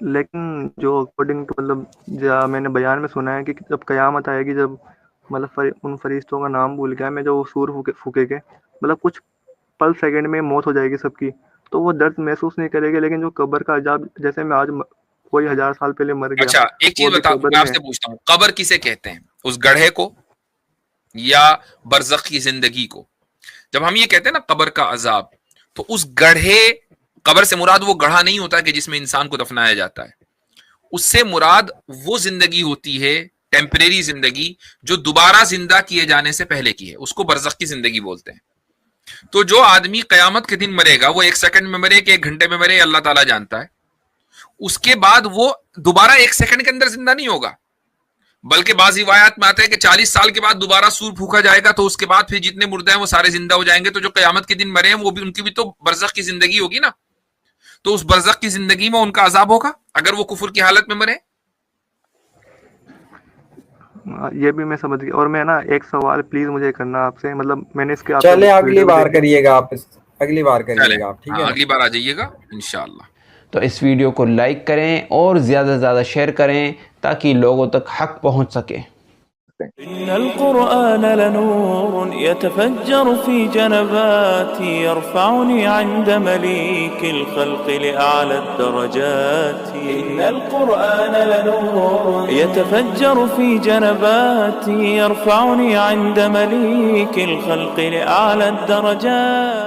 लेकिन जो अकॉर्डिंग टू मतलब मैंने बयान में सुना है कि जब कयामत आएगी, जब मतलब उन फरिश्तों का नाम भूल गया मैं, जो सूर फूकेंगे, मतलब कुछ पल सेकंड में मौत हो जाएगी सबकी, तो वो दर्द महसूस नहीं करेंगे। लेकिन जो कब्र का अजाब, जैसे मैं आज कोई 1000 साल पहले मर गया। अच्छा, एक चीज बता, मैं आपसे पूछता हूँ, कब्र किसे कहते हैं? उस गड्ढे को या बरज़ख की जिंदगी को? जब हम ये कहते हैं ना कब्र का अजाब, तो उस गड्ढे, कब्र से मुराद वो गड्ढा नहीं होता कि जिसमें इंसान को दफनाया जाता है, उससे मुराद वो जिंदगी होती है, टेम्परेरी जिंदगी, जो दोबारा जिंदा किए जाने से पहले की है, उसको बरज़ख की जिंदगी बोलते हैं। तो जो आदमी कयामत के दिन मरेगा, वो 1 सेकंड में मरे कि 1 घंटे में मरे, अल्लाह ताला जानता है। उसके बाद वो दोबारा 1 सेकंड के अंदर जिंदा नहीं होगा, बल्कि बाज़ रिवायात में आता है कि 40 साल के बाद दोबारा सूर फूका जाएगा, तो उसके बाद फिर जितने मुर्दे हैं वो सारे जिंदा हो जाएंगे। तो जो कयामत के दिन मरे हैं वो भी, उनकी भी तो बरज़ख की जिंदगी होगी ना, तो उस बरज़ख की जिंदगी में उनका अजाब होगा अगर वो कुफर की हालत में मरे। ये भी मैं समझ गया। और मैं ना एक सवाल प्लीज मुझे करना आपसे, मतलब मैंने इसके चले अगली बार करिएगा आप, अगली बार करिएगा आप, ठीक है? अगली बार आ जाइएगा इंशाअल्लाह। तो इस वीडियो को लाइक करें और ज़्यादा से ज़्यादा शेयर करें ताकि लोगों तक हक पहुंच सके। इन्नल कुरआन लनूर यतफज्जर फी जनबाती यरफउनी इंद मलीकिल खल्क़ि लिअअला दरजाती। इन्नल कुरआन लनूर यतफज्जर फी जनबाती यरफउनी इंद मलीकिल खल्क़ि लिअअला दरजाती।